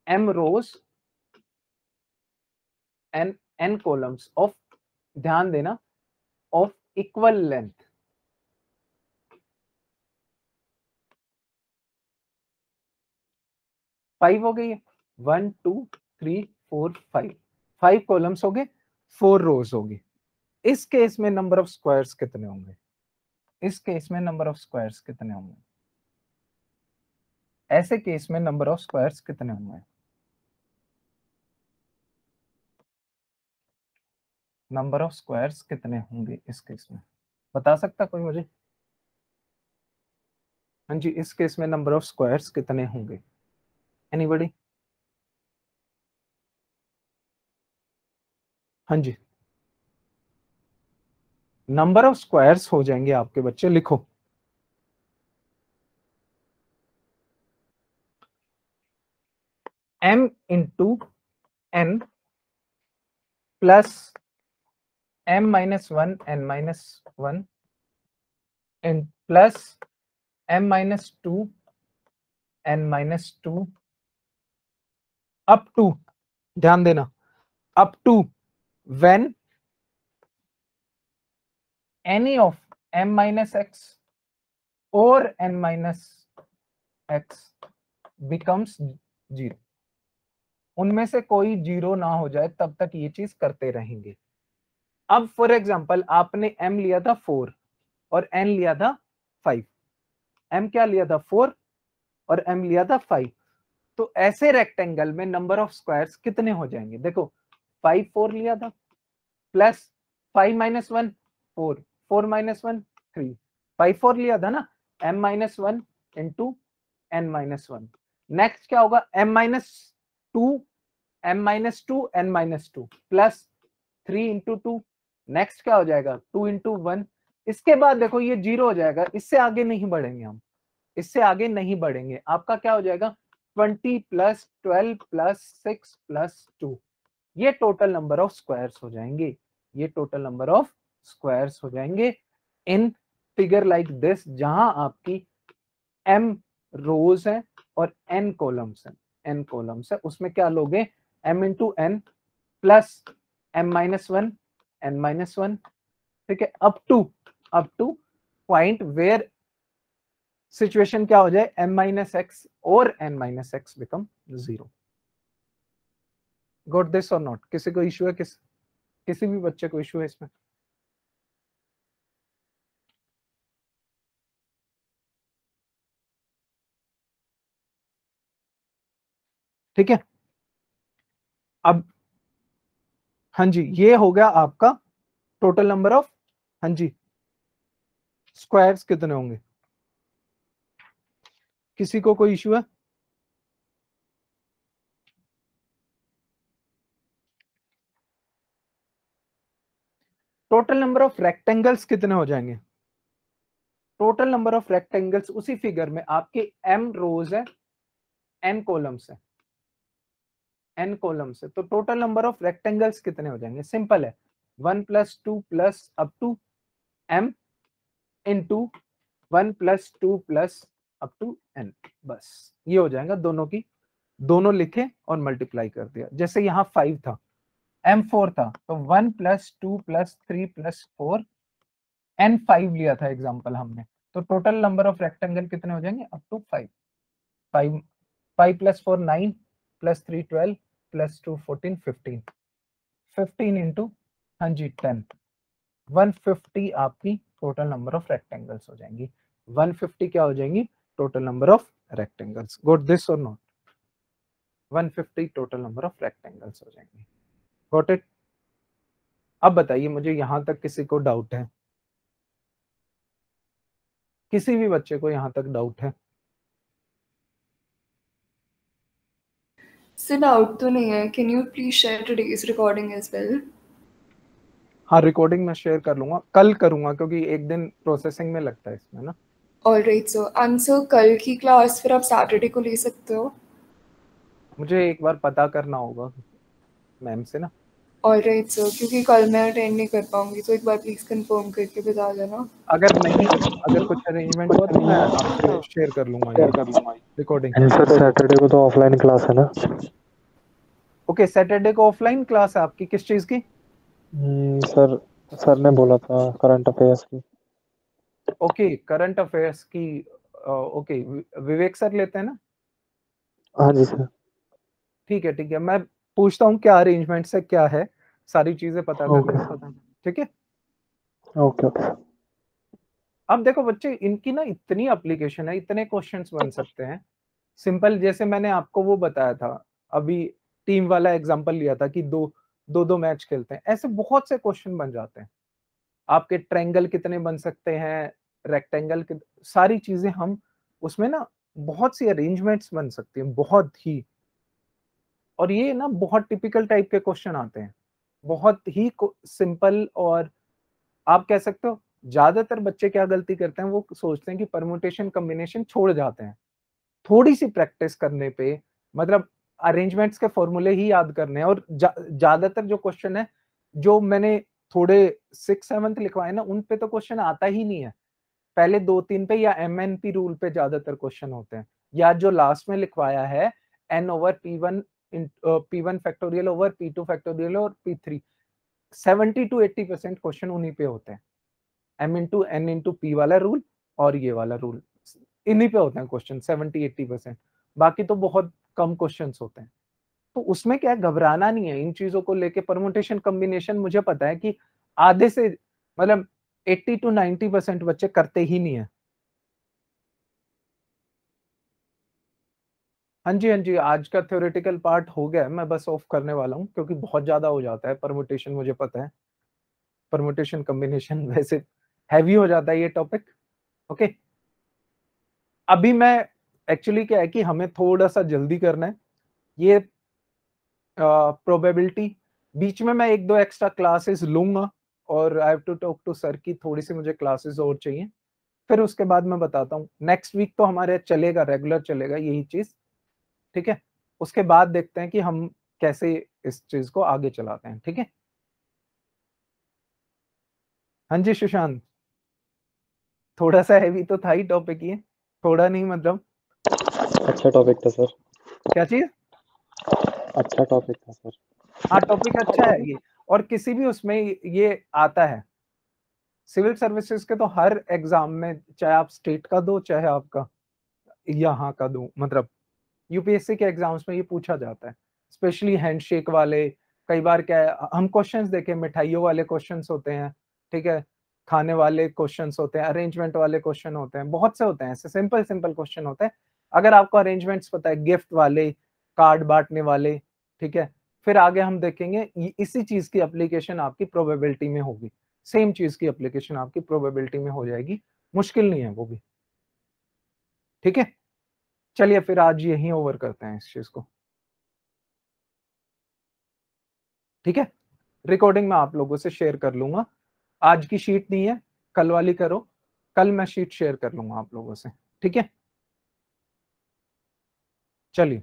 Speaker 1: m rows n columns of, ध्यान देना, ऑफ इक्वल लेंथ, फाइव हो गई है, 1 2 3 4 5, 5 कॉलम्स हो गए, 4 रोज होगी। इस केस में नंबर ऑफ स्क्वायर्स कितने होंगे, इस केस में नंबर ऑफ स्क्वायर्स कितने होंगे, ऐसे केस में नंबर ऑफ स्क्वायर्स कितने होंगे, नंबर ऑफ स्क्वायर्स कितने होंगे इस केस में, बता सकता कोई मुझे? हाँ जी, इस केस में नंबर ऑफ स्क्वायर्स कितने होंगे, एनीबॉडी? हाँ जी, नंबर ऑफ स्क्वायर्स हो जाएंगे आपके बच्चे, लिखो m into n plus m minus 1 n minus 1 इन प्लस m minus 2 n minus 2 up to, ध्यान देना, up to when any of m minus x or n minus x becomes 0, उनमें से कोई 0 ना हो जाए तब तक ये चीज करते रहेंगे। अब फॉर एग्जांपल आपने m लिया था 4 और n लिया था 5, m क्या लिया था 4 और m लिया था 5, तो ऐसे रेक्टेंगल में नंबर ऑफ स्क्वायर्स कितने हो जाएंगे, देखो 5 4 लिया था, प्लस 5 माइनस 1 4, 4 माइनस 1 3, 5 4 लिया था ना, m minus 1 into n minus 1, next क्या होगा m minus 2 m minus 2 n minus 2 plus 3 into 2, next क्या हो जाएगा 2 इंटू 1, इसके बाद देखो ये 0 हो जाएगा, इससे आगे नहीं बढ़ेंगे हम, इससे आगे नहीं बढ़ेंगे, आपका क्या हो जाएगा 20 प्लस 12 प्लस 6 प्लस 2, ये टोटल नंबर ऑफ स्क्वायर्स हो जाएंगे, ये टोटल नंबर ऑफ स्क्वायर्स हो जाएंगे इन फिगर लाइक दिस, जहां आपकी m रोज है और n कॉलम्स है, n कॉलम्स है, उसमें क्या लोगे m into n plus m minus 1 n minus 1, ठीक है, up to point where situation क्या हो जाए m minus x or n minus x become 0। Got this और नॉट? किसी को इश्यू है, किसी भी बच्चे को इश्यू है इसमें? ठीक है, अब हाँ जी, ये हो गया आपका टोटल नंबर ऑफ, हाँ जी, स्क्वायर्स कितने होंगे, किसी को कोई इश्यू है? टोटल नंबर ऑफ रेक्टेंगल्स कितने हो जाएंगे, टोटल नंबर ऑफ रेक्टेंगल्स उसी फिगर में आपके m रोज है n कॉलम्स है, n कॉलम्स है, तो टोटल नंबर ऑफ रेक्टेंगल्स कितने हो जाएंगे, सिंपल है 1 plus 2 plus up to m into 1 plus 2 plus up to n, बस ये हो जाएगा, दोनों की दोनों लिखे और मल्टीप्लाई कर दिया, जैसे यहाँ 5 था m4 था तो 1 प्लस 2 प्लस 3 प्लस 4 n5 लिया था एग्जांपल हमने, तो टोटल नंबर ऑफ रेक्टेंगल कितने हो जाएंगे up to 5, 5 5 plus 4 9 plus 3 12 plus 2 14 15, 15 into हाँ जी 10, 150 आपकी टोटल नंबर ऑफ रेक्टेंगल्स हो जाएंगी, 150 क्या हो जाएंगी total number of rectangles, got this और not? 150 total number of rectangles हो जाएंगे, गॉट इट? अब बताइए मुझे, यहां तक किसी को डाउट है, किसी भी बच्चे को यहां तक डाउट है?
Speaker 3: सर डाउट तो नहीं है, can you please share today's recording as well?
Speaker 1: हाँ, रिकॉर्डिंग मैं शेयर कर लूंगा, कल करूंगा क्योंकि एक दिन प्रोसेसिंग में लगता है इसमें ना।
Speaker 3: ऑलराइट सर, एंड सर कल की क्लास फिर आप सैटरडे को ले सकते हो?
Speaker 1: मुझे एक बार पता करना होगा मैम से ना।
Speaker 3: ऑलराइट सर, क्योंकि कल मैं अटेंड नहीं कर पाऊंगी, तो एक बार प्लीज कंफर्म करके बता देना।
Speaker 1: अगर कुछ अरेंजमेंट हुआ तो मैं आपसे शेयर कर लूंगा ये रिकॉर्डिंग।
Speaker 2: एंड सर सैटरडे को तो ऑफलाइन क्लास है ना?
Speaker 1: ओके, सैटरडे को ऑफलाइन क्लास है आपकी, किस चीज की?
Speaker 2: सर ने बोला था करंट अफेयर्स की।
Speaker 1: ओके, करंट अफेयर्स की। ओके, विवेक सर लेते हैं ना?
Speaker 2: हाँ जी सर।
Speaker 1: ठीक है, मैं पूछता हूँ क्या अरेंजमेंट्स है, क्या है, सारी चीजें पता कर
Speaker 2: ओके
Speaker 1: लूंगा। ठीक है।
Speaker 2: Okay okay.
Speaker 1: अब देखो बच्चे, इनकी ना इतनी एप्लीकेशन है, इतने क्वेश्चंस बन सकते हैं। सिंपल, जैसे मैंने आपको वो बताया था अभी, टीम वाला एग्जांपल लिया था कि दो मैच खेलते हैं, ऐसे बहुत से क्वेश्चन बन जाते हैं। आपके ट्रायंगल कितने बन सकते हैं, रेक्टेंगल के, सारी चीजें हम उसमें ना बहुत सी अरेंजमेंट्स बन सकती हैं, बहुत ही। और ये ना बहुत टिपिकल टाइप के क्वेश्चन आते हैं, बहुत ही सिंपल। और आप कह सकते हो ज्यादातर बच्चे क्या गलती करते हैं, वो सोचते हैं कि परमुटेशन कॉम्बिनेशन छोड़ जाते हैं। थोड़ी सी प्रैक्टिस करने पे, मतलब अरेंजमेंट्स के फॉर्मूले ही याद करने हैं। और ज्यादातर जो क्वेश्चन है, जो मैंने थोड़े 6th-7th लिखवाए ना, उन पे तो क्वेश्चन आता ही नहीं है। पहले 2-3 पे या MNP रूल पे ज्यादातर क्वेश्चन होते हैं, या जो लास्ट में लिखवाया है N/P1 P1 factorial over P2 factorial और P3, 70-80% क्वेश्चन उन्हीं पे होते हैं। M/N/P वाला रूल और ये वाला रूल, इन्हीं पे होते हैं क्वेश्चन 70-80%। बाकी तो बहुत कम क्वेश्चंस होते हैं। तो उसमें क्या है, घबराना नहीं है इन चीजों को लेके। परमुटेशन कॉम्बिनेशन मुझे पता है कि आधे से, मतलब 80-90% बच्चे करते ही नहीं है। हाँ जी, आज का थ्योरेटिकल पार्ट हो गया है, मैं बस ऑफ करने वाला हूँ क्योंकि बहुत ज्यादा हो जाता है परमुटेशन, मुझे पता है। परमुटेशन कॉम्बिनेशन वैसे हैवी हो जाता है ये टॉपिक। ओके, अभी मैं, एक्चुअली क्या है कि हमें थोड़ा सा जल्दी करना है। ये प्रोबेबिलिटी, बीच में मैं 1-2 एक्स्ट्रा क्लासेस लूंगा, और I have to talk to sir की थोड़ी सी मुझे क्लासेस और चाहिए। फिर उसके बाद मैं बताता हूँ, नेक्स्ट वीक तो हमारे चलेगा, रेगुलर चलेगा यही चीज। ठीक है, उसके बाद देखते हैं कि हम कैसे इस चीज को आगे चलाते हैं। ठीक है, हाँ जी सुशांत, थोड़ा सा हैवी तो था ही टॉपिक ये, थोड़ा नहीं मतलब।
Speaker 2: अच्छा टॉपिक था सर।
Speaker 1: क्या चीज?
Speaker 2: अच्छा टॉपिक था सर।
Speaker 1: हाँ, टॉपिक अच्छा है ये, और किसी भी उसमें ये आता है। सिविल सर्विसेज के तो हर एग्जाम में, चाहे आप स्टेट का दो चाहे आपका यहाँ का दो, मतलब यूपीएससी के एग्जाम्स में ये पूछा जाता है, स्पेशली हैंडशेक वाले। कई बार क्या है, हम क्वेश्चंस देखें, मिठाइयों वाले क्वेश्चंस होते हैं, ठीक है, खाने वाले क्वेश्चंस होते हैं, अरेंजमेंट वाले क्वेश्चन होते हैं, बहुत से होते हैं ऐसे सिंपल क्वेश्चन होते हैं। अगर आपको अरेंजमेंट्स पता है, गिफ्ट वाले, कार्ड बांटने वाले, ठीक है, फिर आगे हम देखेंगे इसी चीज की एप्लीकेशन आपकी प्रोबेबिलिटी में होगी, सेम चीज की एप्लीकेशन आपकी प्रोबेबिलिटी में हो जाएगी, मुश्किल नहीं है वो भी। ठीक है, चलिए फिर आज यहीं ओवर करते हैं इस चीज को। ठीक है, रिकॉर्डिंग मैं आप लोगों से शेयर कर लूंगा। आज की शीट नहीं है, कल वाली करो, कल मैं शीट शेयर कर लूंगा आप लोगों से। ठीक है, चलिए।